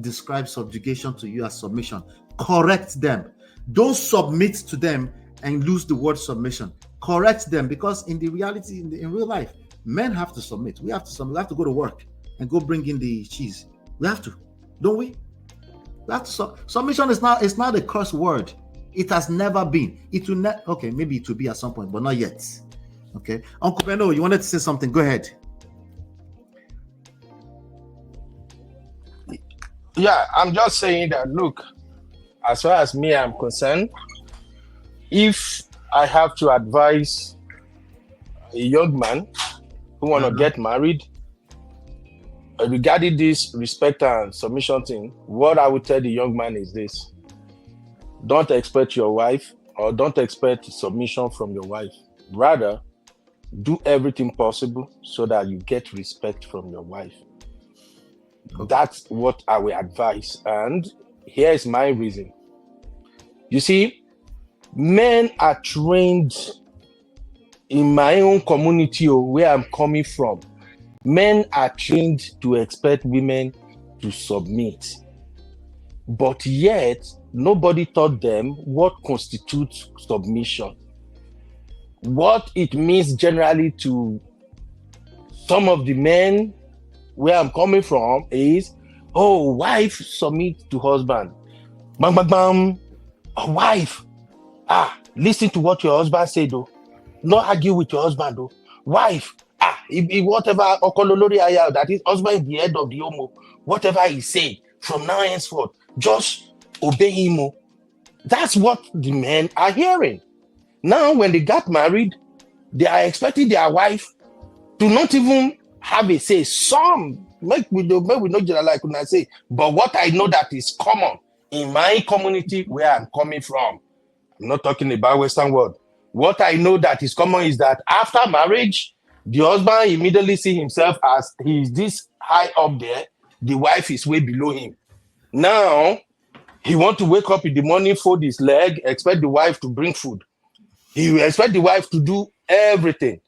describe subjugation to you as submission. Correct them. Don't submit to them and lose the word submission. Correct them, because in the reality, in real life, men have to submit. We have to submit. We have to go to work and go bring in the cheese. We have to, don't we? We have to. Submission is not. It's not a curse word. It has never been. It will not. Okay, maybe it will be at some point, but not yet. Okay. Uncle Beno, you wanted to say something. Go ahead. Yeah, I'm just saying that, look, as far as me I'm concerned, if I have to advise a young man who want to get married regarding this respect and submission thing, what I would tell the young man is this: don't expect your wife, or don't expect submission from your wife. Rather, do everything possible so that you get respect from your wife. That's what I will advise. And here is my reason. You see, men are trained in my own community where I'm coming from. Men are trained to expect women to submit. But yet, nobody taught them what constitutes submission. What it means generally to some of the men where I'm coming from is, oh, wife submit to husband. Bam, bam, bam. A wife, listen to what your husband said, though. Not argue with your husband, though. Wife, if whatever okololori aya, that is husband is the head of the home, whatever he say from now henceforth, just obey him. That's what the men are hearing. Now, when they got married, they are expecting their wife to not even have a say. Some make we not generalize, could not say, but what I know that is common in my community where I'm coming from, I'm not talking about Western world. What I know that is common is that after marriage, the husband immediately see himself as he's this high up there, the wife is way below him. Now, he want to wake up in the morning, fold his leg, expect the wife to bring food. He will expect the wife to do everything.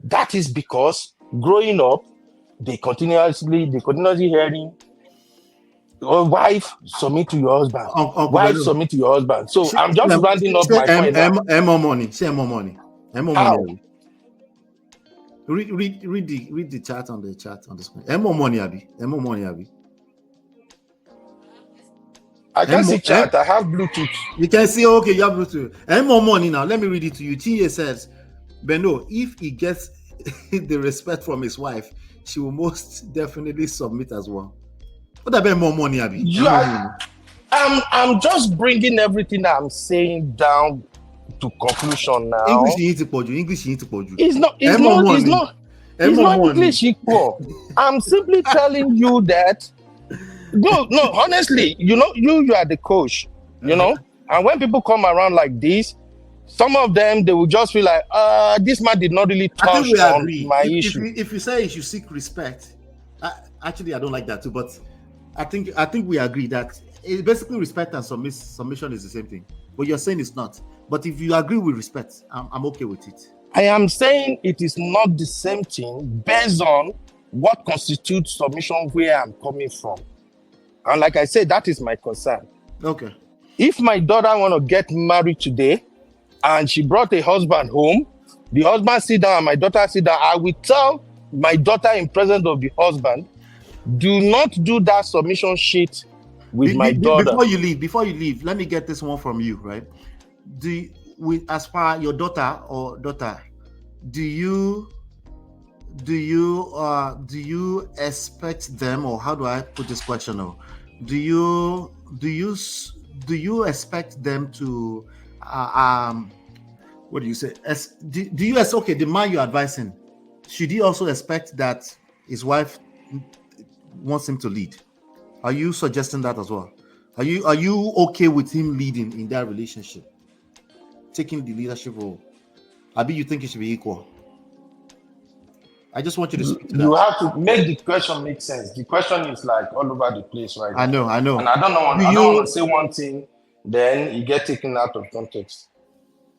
That is because growing up, they continuously hearing, oh, wife, submit to your husband. Wife, submit to your husband. So I'm just rounding up my point now. More money. Say more money. More money. Read the chat on the screen. More money, Abi. More money, Abi. I can see chat. I have Bluetooth. You can see, okay, you have Bluetooth. And more money now. Let me read it to you. Tinye says, Beno, if he gets the respect from his wife, she will most definitely submit as well. What about more money, Abi? Yeah, I'm just bringing everything I'm saying down to conclusion now. English you need to put you. English you need to put you. It's not English equal. I'm simply telling you that. No, honestly, you are the coach, and when people come around like this, some of them, they will just feel like, this man did not really touch on my issue. If you say you should seek respect, actually, I don't like that too, but I think we agree that basically respect and submission is the same thing. But you're saying it's not. But if you agree with respect, I'm okay with it. I am saying it is not the same thing based on what constitutes submission where I'm coming from. And like I said, that is my concern. Okay. If my daughter want to get married today and she brought a husband home, the husband sit down and my daughter sit down, I will tell my daughter in presence of the husband, do not do that submission shit with my daughter. Before you leave, let me get this one from you, right? As far your daughter, do you expect them, or how do I put this question? Do you expect them to what do you say? Do you okay, the man you're advising, should he also expect that his wife wants him to lead? Are you suggesting that as well? Are you okay with him leading in that relationship, taking the leadership role? Abi, you think it should be equal? I just want you to speak to that. You have to make the question make sense. The question is like all over the place right now. I know. And I don't want to say one thing, then you get taken out of context.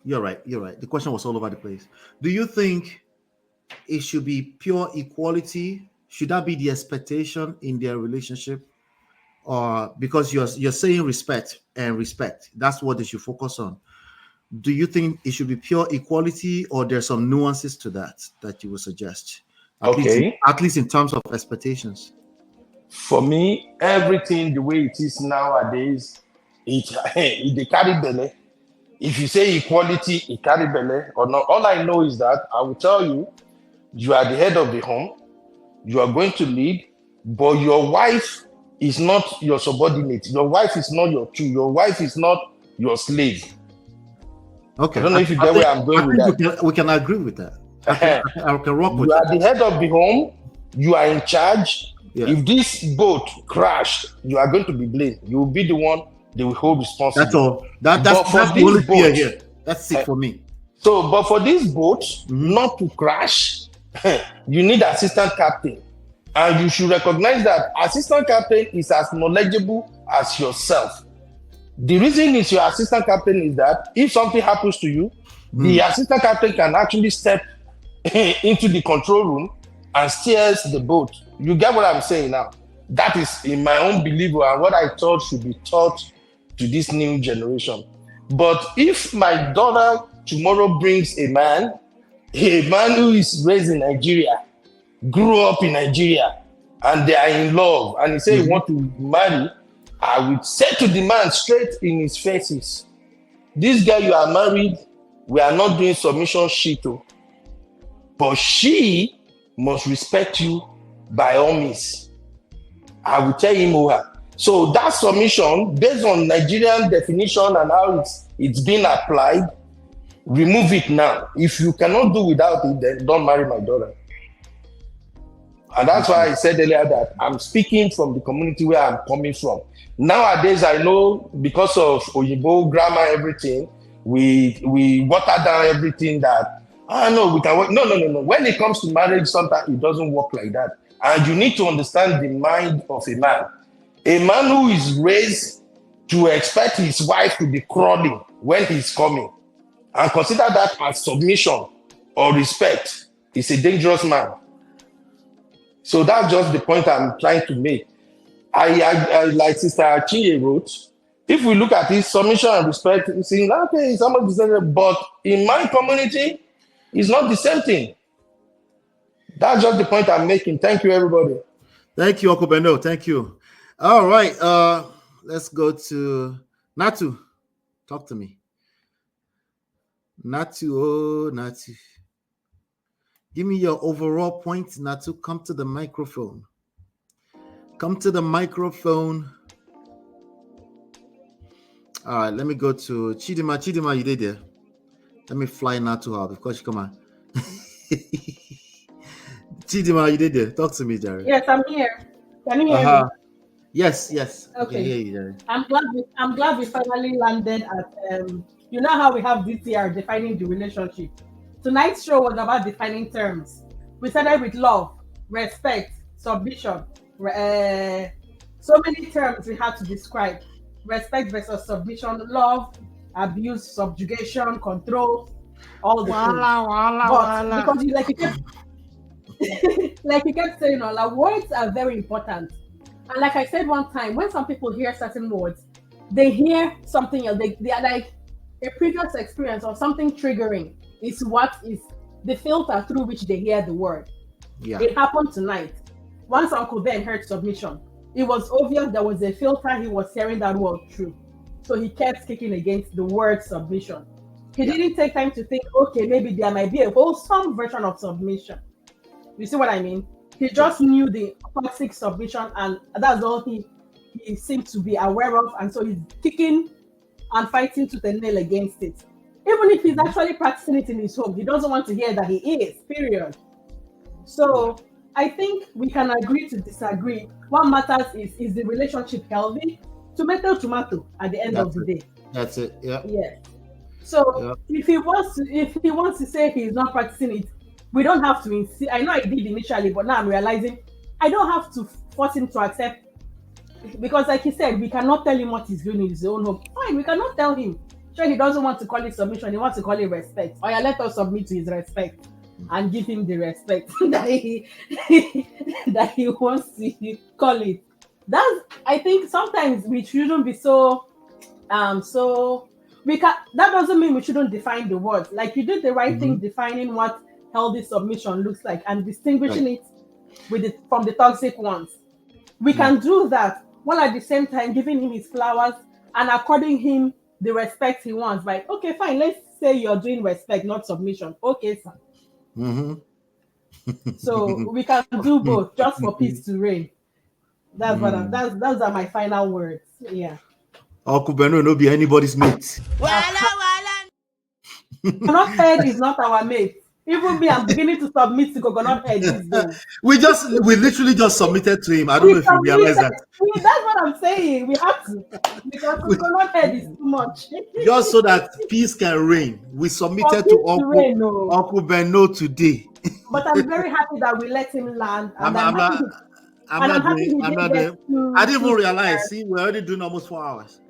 You're right. The question was all over the place. Do you think it should be pure equality? Should that be the expectation in their relationship? Or because you're saying respect, that's what they should focus on. Do you think it should be pure equality, or there's some nuances to that you would suggest? At least in terms of expectations. For me, everything the way it is nowadays, they carry belly. If you say equality, it carry belle or not. All I know is that I will tell you, you are the head of the home, you are going to lead, but your wife is not your subordinate. Your wife is not your tool. Your wife is not your slave. Okay. I don't know if you I get think, where I'm going with that. we can agree with that. I can rock with You are that. the head of the home. You are in charge. Yeah. If this boat crashed, you are going to be blamed. You will be the one they will hold responsible. That's all. But That's for the only this fear boat, here. That's it for me. so, but for this boat not to crash, you need assistant captain. And you should recognize that assistant captain is as knowledgeable as yourself. The reason is your assistant captain is that if something happens to you, the assistant captain can actually step into the control room and steers the boat. You get what I'm saying now? That is in my own belief and what I thought should be taught to this new generation. But if my daughter tomorrow brings a man who is raised in Nigeria, grew up in Nigeria, and they are in love, and he say he want to marry, I would say to the man straight in his faces, this guy, you are married, we are not doing submission shit, but she must respect you by all means. I will tell him or her. So that submission, based on Nigerian definition and how it's been applied, remove it now. If you cannot do without it, then don't marry my daughter. And that's why I said earlier that I'm speaking from the community where I'm coming from. Nowadays, I know because of Oyibo grammar, everything, we water down everything that, no, we can work. No. When it comes to marriage, sometimes it doesn't work like that. And you need to understand the mind of a man. A man who is raised to expect his wife to be crawling when he's coming and consider that as submission or respect is a dangerous man. So that's just the point I'm trying to make. I like Sister Achille wrote, if we look at it, submission and respect, saying, okay, it's almost the same, but in my community, it's not the same thing. That's just the point I'm making. Thank you, everybody. Thank you, Uncle Beno. Thank you. All right. Let's go to Natu. Talk to me. Natu. Give me your overall point, Natu. Come to the microphone. Come to the microphone. All right, let me go to Chidima. Chidima, you did there. Let me fly Natu out. Of course, come on. Chidima, you did there. Talk to me, Jerry. Yes, I'm here. Can you hear me? Yes. Okay. I can hear you, Jerry. I'm glad we finally landed at you know how we have DTR defining the relationship. Tonight's show was about defining terms. We started with love, respect, submission. So many terms we had to describe. Respect versus submission, love, abuse, subjugation, control, all the things. Because you kept saying, words are very important. And like I said one time, when some people hear certain words, they hear something else. They are like a previous experience or something triggering is what is the filter through which they hear the word. Yeah. It happened tonight. Once Uncle Ben heard submission, it was obvious there was a filter he was hearing that word through. So he kept kicking against the word submission. He didn't take time to think, okay, maybe there might be a wholesome version of submission. You see what I mean? He just knew the toxic submission, and that's all he seemed to be aware of, and so he's kicking and fighting tooth and nail against it. Even if he's actually practicing it in his home, he doesn't want to hear that he is, period. So I think we can agree to disagree. What matters is the relationship healthy? Tomato at the end of the day. That's it. Yeah. Yes. So if he wants to say he's not practicing it, we don't have to insist. I know I did initially, but now I'm realizing I don't have to force him to accept, because like he said, we cannot tell him what he's doing in his own home. Fine, we cannot tell him. Sure, he doesn't want to call it submission, he wants to call it respect. Or let us submit to his respect and give him the respect that he wants to call it. I think sometimes we shouldn't be so we can. That doesn't mean we shouldn't define the word. Like, you did the right thing defining what healthy submission looks like and distinguishing it from the toxic ones. We can do that while at the same time giving him his flowers and according him the respect he wants. Like, okay, fine, let's say you're doing respect, not submission. Okay, sir. Mhm. So we can do both just for peace to reign. That's what Mm. that's those are my final words. Yeah. Uncle Beno no be anybody's mate. Coconut head is not our mate. Even me, I'm beginning to submit to coconut head these days. We literally just submitted to him. I don't We know if you realize submitted. that. That's what I'm saying. We have to because We, coconut head is too much. just so that peace can reign, we For submitted to peace to reign, no. Uncle Beno today. But I'm very happy that we let him land, I'm, and I'm I'm happy. not. I'm And I'm not happy doing. he I'm didn't not get doing. I too didn't too even realize. triggered. See, we're already doing almost 4 hours.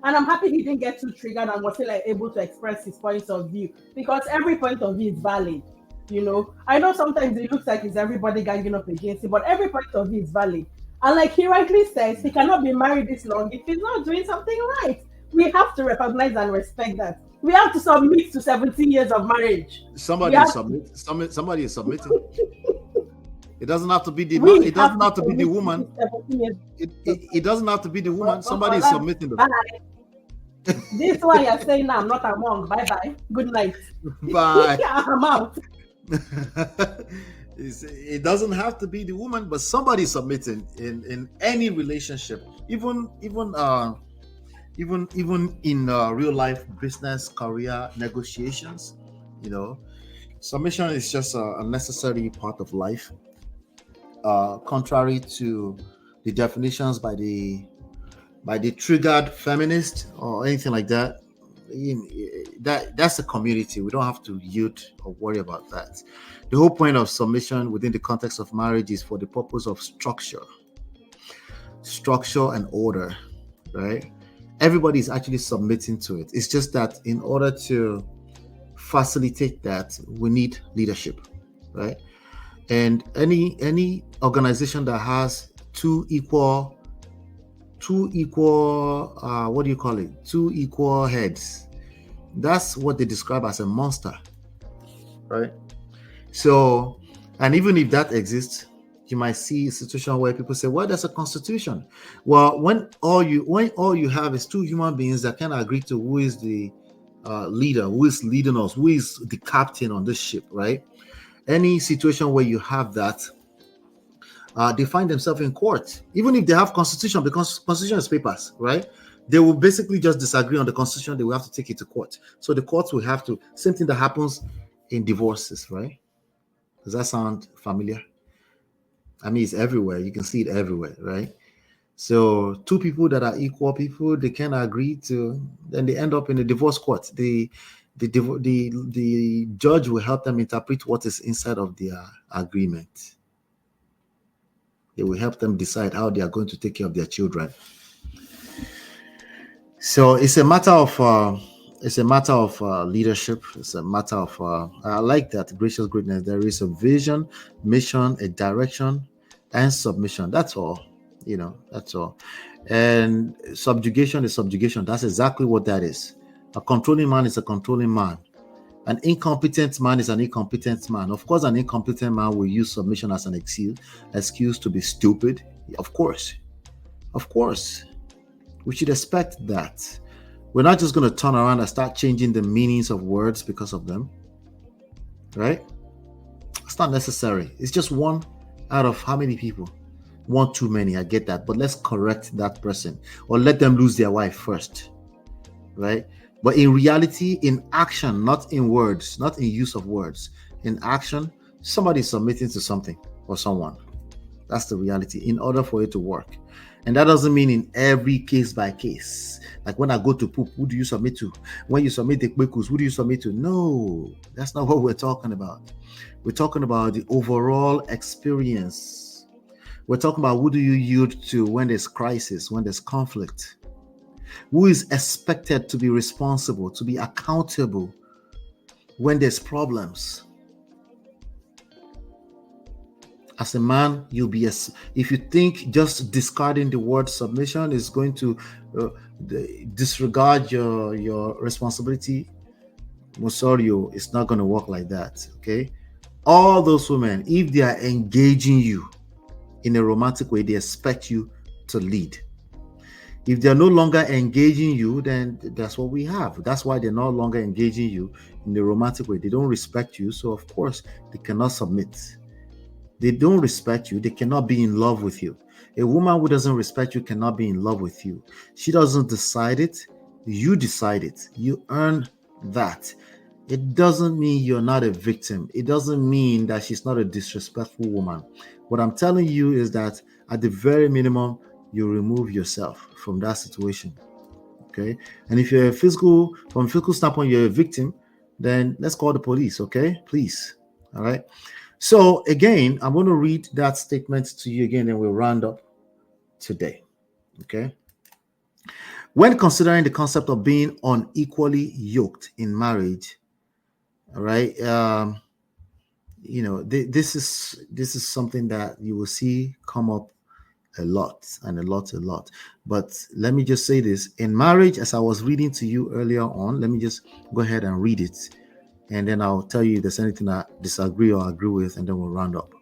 And I'm happy he didn't get too triggered and was still like able to express his points of view because every point of view is valid. You know, I know sometimes it looks like it's everybody ganging up against him, but every point of view is valid. And like he rightly says, he cannot be married this long if he's not doing something right. We have to recognize and respect that. We have to submit to 17 years of marriage. We Somebody is have submit. Somebody is submitting. It doesn't have to be the. we It have doesn't to have to be the submit to woman. this 17 years. It doesn't have to be the woman. Somebody is That's submitting. Though. bye. This is why you're saying now I'm not among. Bye bye. Good night. But I'm out. it doesn't have to be the woman, but somebody submitting in any relationship, even in real life business career negotiations. You know, submission is just a necessary part of life. Contrary to the definitions by the triggered feminist or anything like that. That's a community. We don't have to yield or worry about that. The whole point of submission within the context of marriage is for the purpose of structure and order, right? Everybody is actually submitting to it. It's just that in order to facilitate that, we need leadership, right? And any organization that has two equal what do you call it, two equal heads, that's what they describe as a monster, right? So, and even if that exists, you might see a situation where people say, well, there's a constitution. Well, when all you have is two human beings that can agree to who is the leader, who is leading us, who is the captain on this ship, right? Any situation where you have that, they find themselves in court, even if they have constitution, because constitution is papers, right? They will basically just disagree on the constitution. They will have to take it to court. So the courts will have to, same thing that happens in divorces, right? Does that sound familiar? I mean, it's everywhere. You can see it everywhere, right? So two people that are equal people, they can agree to, then they end up in a divorce court. The judge will help them interpret what is inside of their agreement. It will help them decide how they are going to take care of their children. So it's a matter of leadership. It's a matter of I like that gracious greatness. There is a vision, mission, a direction, and submission. That's all. That's all. And subjugation is subjugation. That's exactly what that is. A controlling man is a controlling man. An incompetent man is an incompetent man. Of course, an incompetent man will use submission as an excuse to be stupid. Of course. We should expect that. We're not just going to turn around and start changing the meanings of words because of them. Right? It's not necessary. It's just one out of how many people? One too many. I get that. But let's correct that person or let them lose their wife first. Right? But in reality, in action, not in words, not in use of words, in action, somebody's submitting to something or someone. That's the reality in order for it to work. And that doesn't mean in every case by case. Like when I go to poop, who do you submit to? When you submit the kwekus, who do you submit to? No, that's not what we're talking about. We're talking about the overall experience. We're talking about who do you yield to when there's crisis, when there's conflict. Who is expected to be responsible, to be accountable when there's problems? As a man, you'll be if you think just discarding the word submission is going to disregard your responsibility, Musorio, it's not going to work like that. Okay, all those women, if they are engaging you in a romantic way, they expect you to lead. If they're no longer engaging you, then that's what we have. That's why they're no longer engaging you in the romantic way. They don't respect you, so of course they cannot submit. They don't respect you, they cannot be in love with you. A woman who doesn't respect you cannot be in love with you. She doesn't decide it, you decide it. You earn that. It doesn't mean you're not a victim. It doesn't mean that she's not a disrespectful woman. What I'm telling you is that at the very minimum, you remove yourself from that situation. Okay. And if you're from a physical standpoint, you're a victim, then let's call the police. Okay. Please. All right. So again, I'm going to read that statement to you again, and we'll round up today. Okay. When considering the concept of being unequally yoked in marriage, all right, this is something that you will see come up a lot. But let me just say this: in marriage, as I was reading to you earlier on, let me just go ahead and read it, and then I'll tell you if there's anything I disagree or agree with, and then we'll round up.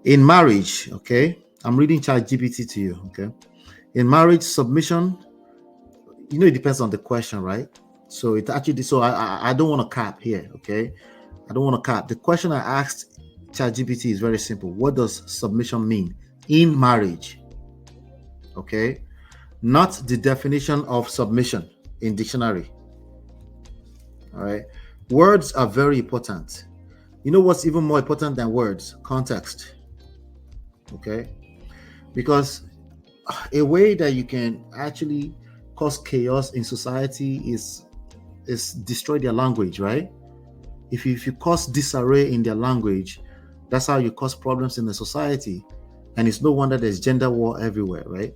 In marriage, okay, I'm reading ChatGPT to you. Okay, in marriage, submission, it depends on the question, right? So it actually, so I don't want to cap here, okay? I don't want to cap. The question I asked ChatGPT is very simple. What does submission mean in marriage? Okay, not the definition of submission in dictionary. All right, words are very important. You know what's even more important than words? Context. Okay, because a way that you can actually cause chaos in society is destroy their language, right? If you cause disarray in their language, that's how you cause problems in the society. And it's no wonder there's gender war everywhere, right?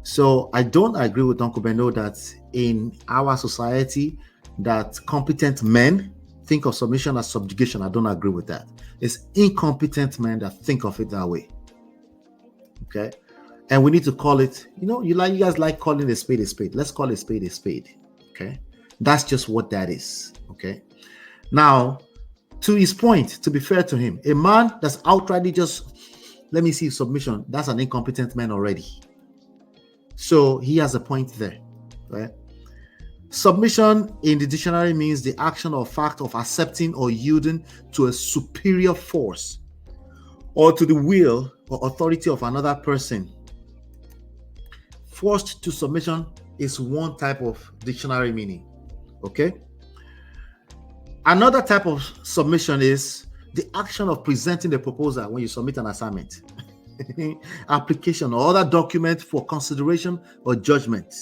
So I don't agree with Uncle Beno that in our society that competent men think of submission as subjugation. I don't agree with that. It's incompetent men that think of it that way. Okay. And we need to call it, you guys like calling a spade a spade. Let's call a spade a spade. Okay. That's just what that is. Okay. Now, to his point, to be fair to him, a man that's outrightly just, let me see submission, that's an incompetent man already. So he has a point there, right? Submission in the dictionary means the action or fact of accepting or yielding to a superior force or to the will or authority of another person. Forced to submission is one type of dictionary meaning, okay? Another type of submission is the action of presenting a proposal when you submit an assignment, application, or other document for consideration or judgment.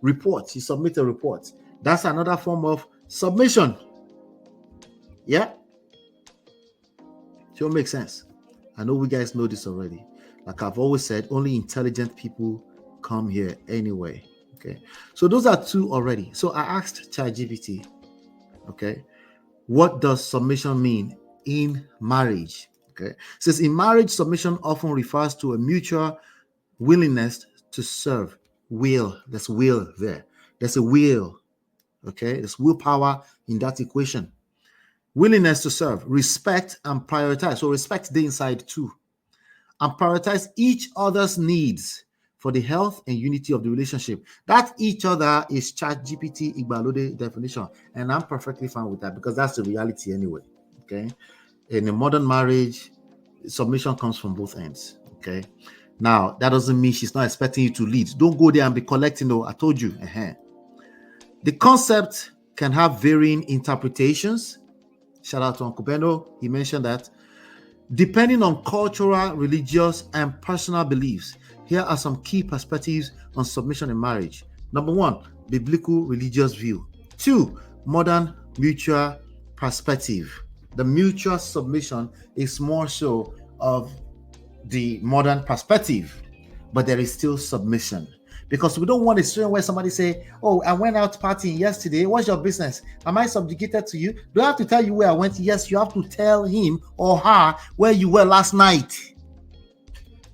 Report, you submit a report. That's another form of submission. Yeah? Sure makes sense. I know we guys know this already. Like I've always said, only intelligent people come here anyway. Okay. So those are two already. So I asked ChatGPT, okay, what does submission mean in marriage? Okay. It says in marriage, submission often refers to a mutual willingness to serve. Will. There's will there. There's a will. Okay. There's willpower in that equation. Willingness to serve, respect and prioritize. So respect the inside too. And prioritize each other's needs for the health and unity of the relationship. That each other is ChatGPT Igbalode definition. And I'm perfectly fine with that because that's the reality anyway. Okay. In a modern marriage, submission comes from both ends. Okay. Now, that doesn't mean she's not expecting you to lead. Don't go there and be collecting. No, I told you. The concept can have varying interpretations. Shout out to Uncle Beno. He mentioned that. Depending on cultural, religious, and personal beliefs, here are some key perspectives on submission in marriage. Number one, biblical religious view. Two, modern mutual perspective. The mutual submission is more so of the modern perspective, but there is still submission. Because we don't want a situation where somebody say, oh, I went out partying yesterday. What's your business? Am I subjugated to you? Do I have to tell you where I went? Yes, you have to tell him or her where you were last night.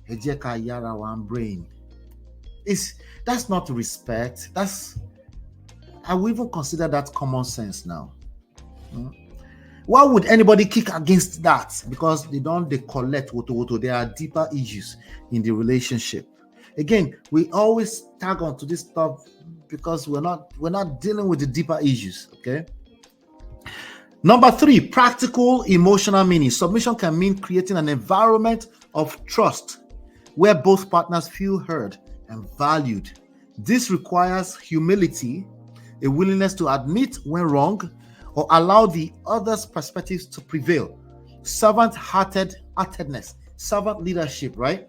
Brain. That's not respect. I would even consider that common sense now. Why would anybody kick against that? Because they collect woto. There are deeper issues in the relationship. Again, we always tag on to this stuff because we're not dealing with the deeper issues. Okay. Number 3, practical emotional meaning. Submission can mean creating an environment of trust where both partners feel heard and valued. This requires humility, a willingness to admit when wrong, or allow the other's perspectives to prevail. Servant-heartedness, servant leadership, right?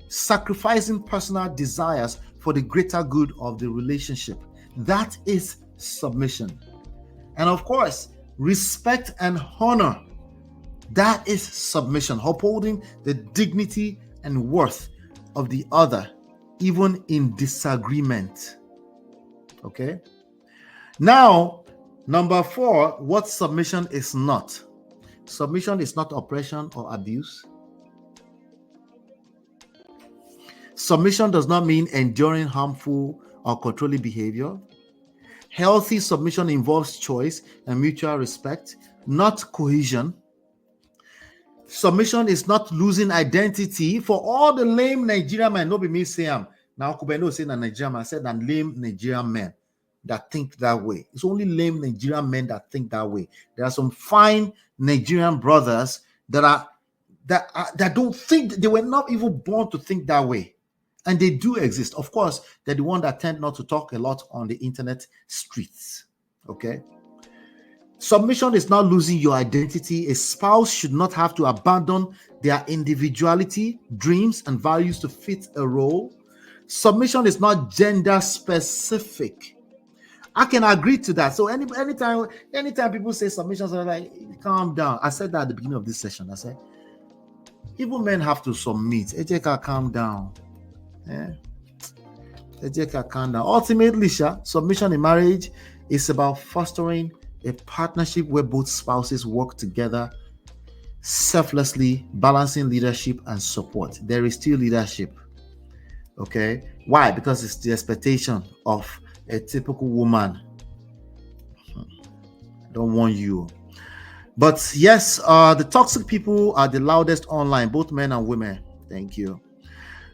Sacrificing personal desires for the greater good of the relationship. That is submission. And of course, respect and honor. That is submission, upholding the dignity and worth of the other, even in disagreement. Okay? Now, number 4, what submission is not. Submission is not oppression or abuse. Submission does not mean enduring harmful or controlling behavior. Healthy submission involves choice and mutual respect, not cohesion. Submission is not losing identity. For all the lame Nigerian men, no be me say am. Now Kubeno say na Nigerian man, I said that lame Nigerian men that think that way. It's only lame Nigerian men that think that way. There are some fine Nigerian brothers that don't think, they were not even born to think that way. And they do exist. Of course, they're the one that tend not to talk a lot on the internet streets. Okay. Submission is not losing your identity. A spouse should not have to abandon their individuality, dreams, and values to fit a role. Submission is not gender specific. I can agree to that. So anytime people say submission, so like, calm down. I said that at the beginning of this session. I said, even men have to submit. Ejeka, calm down. Ejeka, calm down. Ultimately, submission in marriage is about fostering a partnership where both spouses work together selflessly, balancing leadership and support. There is still leadership. Okay. Why? Because it's the expectation of a typical woman. Don't want you. But yes, the toxic people are the loudest online, both men and women. Thank you.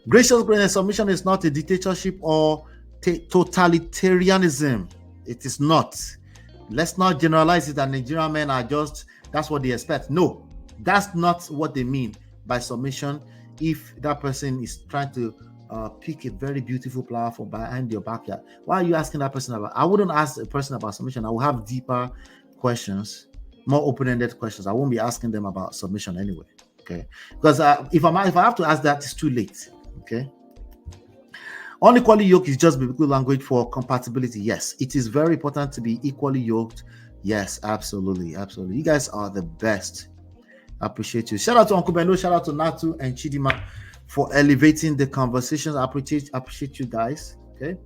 Gracious greatness, submission is not a dictatorship or totalitarianism. It is not. Let's not generalize it that Nigerian men are just, that's what they expect. No, that's not what they mean by submission. If that person is trying to pick a very beautiful flower from behind your backyard, why are you asking that person about? I wouldn't ask a person about submission. I will have deeper questions, more open-ended questions. I won't be asking them about submission anyway. Okay, because if I have to ask that, it's too late. Okay. Unequally yoked is just biblical language for compatibility. Yes, it is very important to be equally yoked. Yes, absolutely, absolutely. You guys are the best. I appreciate you. Shout out to Uncle Beno, shout out to Natu and Chidima for elevating the conversations. I appreciate you guys. Okay.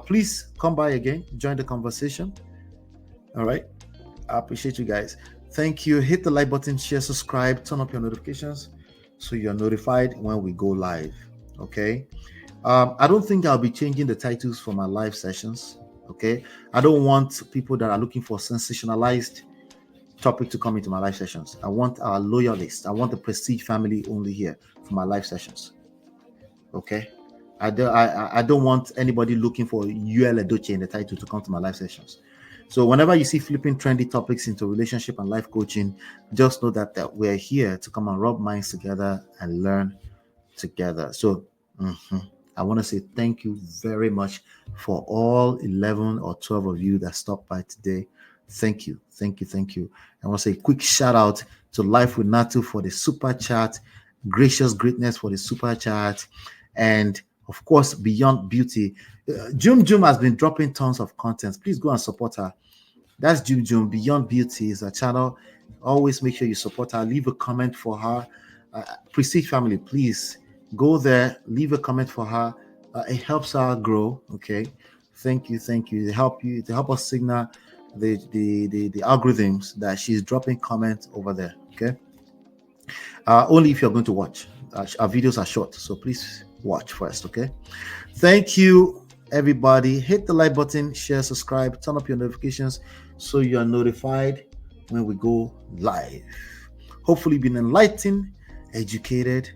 Please come by again, join the conversation. All right. I appreciate you guys. Thank you. Hit the like button, share, subscribe, turn up your notifications so you're notified when we go live. Okay. I don't think I'll be changing the titles for my live sessions. Okay. I don't want people that are looking for sensationalized topic to come into my live sessions. I want our loyalists. I want the Prestige family only here for my live sessions. Okay. I don't want anybody looking for UL Edoche in the title to come to my live sessions. So whenever you see flipping trendy topics into relationship and life coaching, just know that we're here to come and rub minds together and learn together. So I want to say thank you very much for all 11 or 12 of you that stopped by today. Thank you. Thank you. Thank you. I want to say a quick shout out to Life with Natu for the super chat, Gracious Greatness for the super chat, and of course, Beyond Beauty. Jum has been dropping tons of content. Please go and support her. That's Jum. Beyond Beauty is a channel. Always make sure you support her. Leave a comment for her. Prestige family, please go there. Leave a comment for her. It helps her grow. Okay. Thank you. To help us signal the algorithms that she's dropping comments over there. Okay. Only if you're going to watch. Our videos are short, so please watch first. Okay. Thank you, everybody. Hit the like button, share, subscribe, turn up your notifications so you're notified when we go live. Hopefully, been enlightened, educated.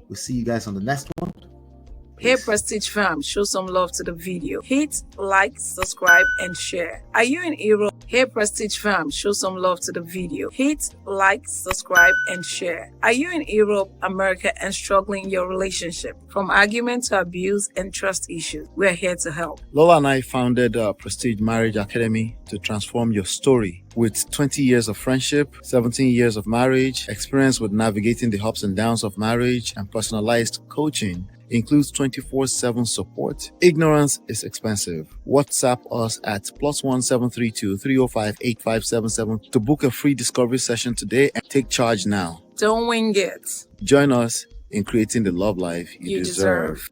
We'll see you guys on the next one. Hey Prestige fam, show some love to the video. Hit like, subscribe, and share. Are you in Europe? Hey Prestige fam, show some love to the video. Hit like, subscribe, and share. Are you in Europe, America, and struggling in your relationship? From argument to abuse and trust issues, we're here to help. Lola and I founded Prestige Marriage Academy to transform your story. With 20 years of friendship, 17 years of marriage, experience with navigating the ups and downs of marriage, and personalized coaching, includes 24/7 support. Ignorance is expensive. WhatsApp us at +1 732 305 8577 to book a free discovery session today and take charge now. Don't wing it. Join us in creating the love life you deserve.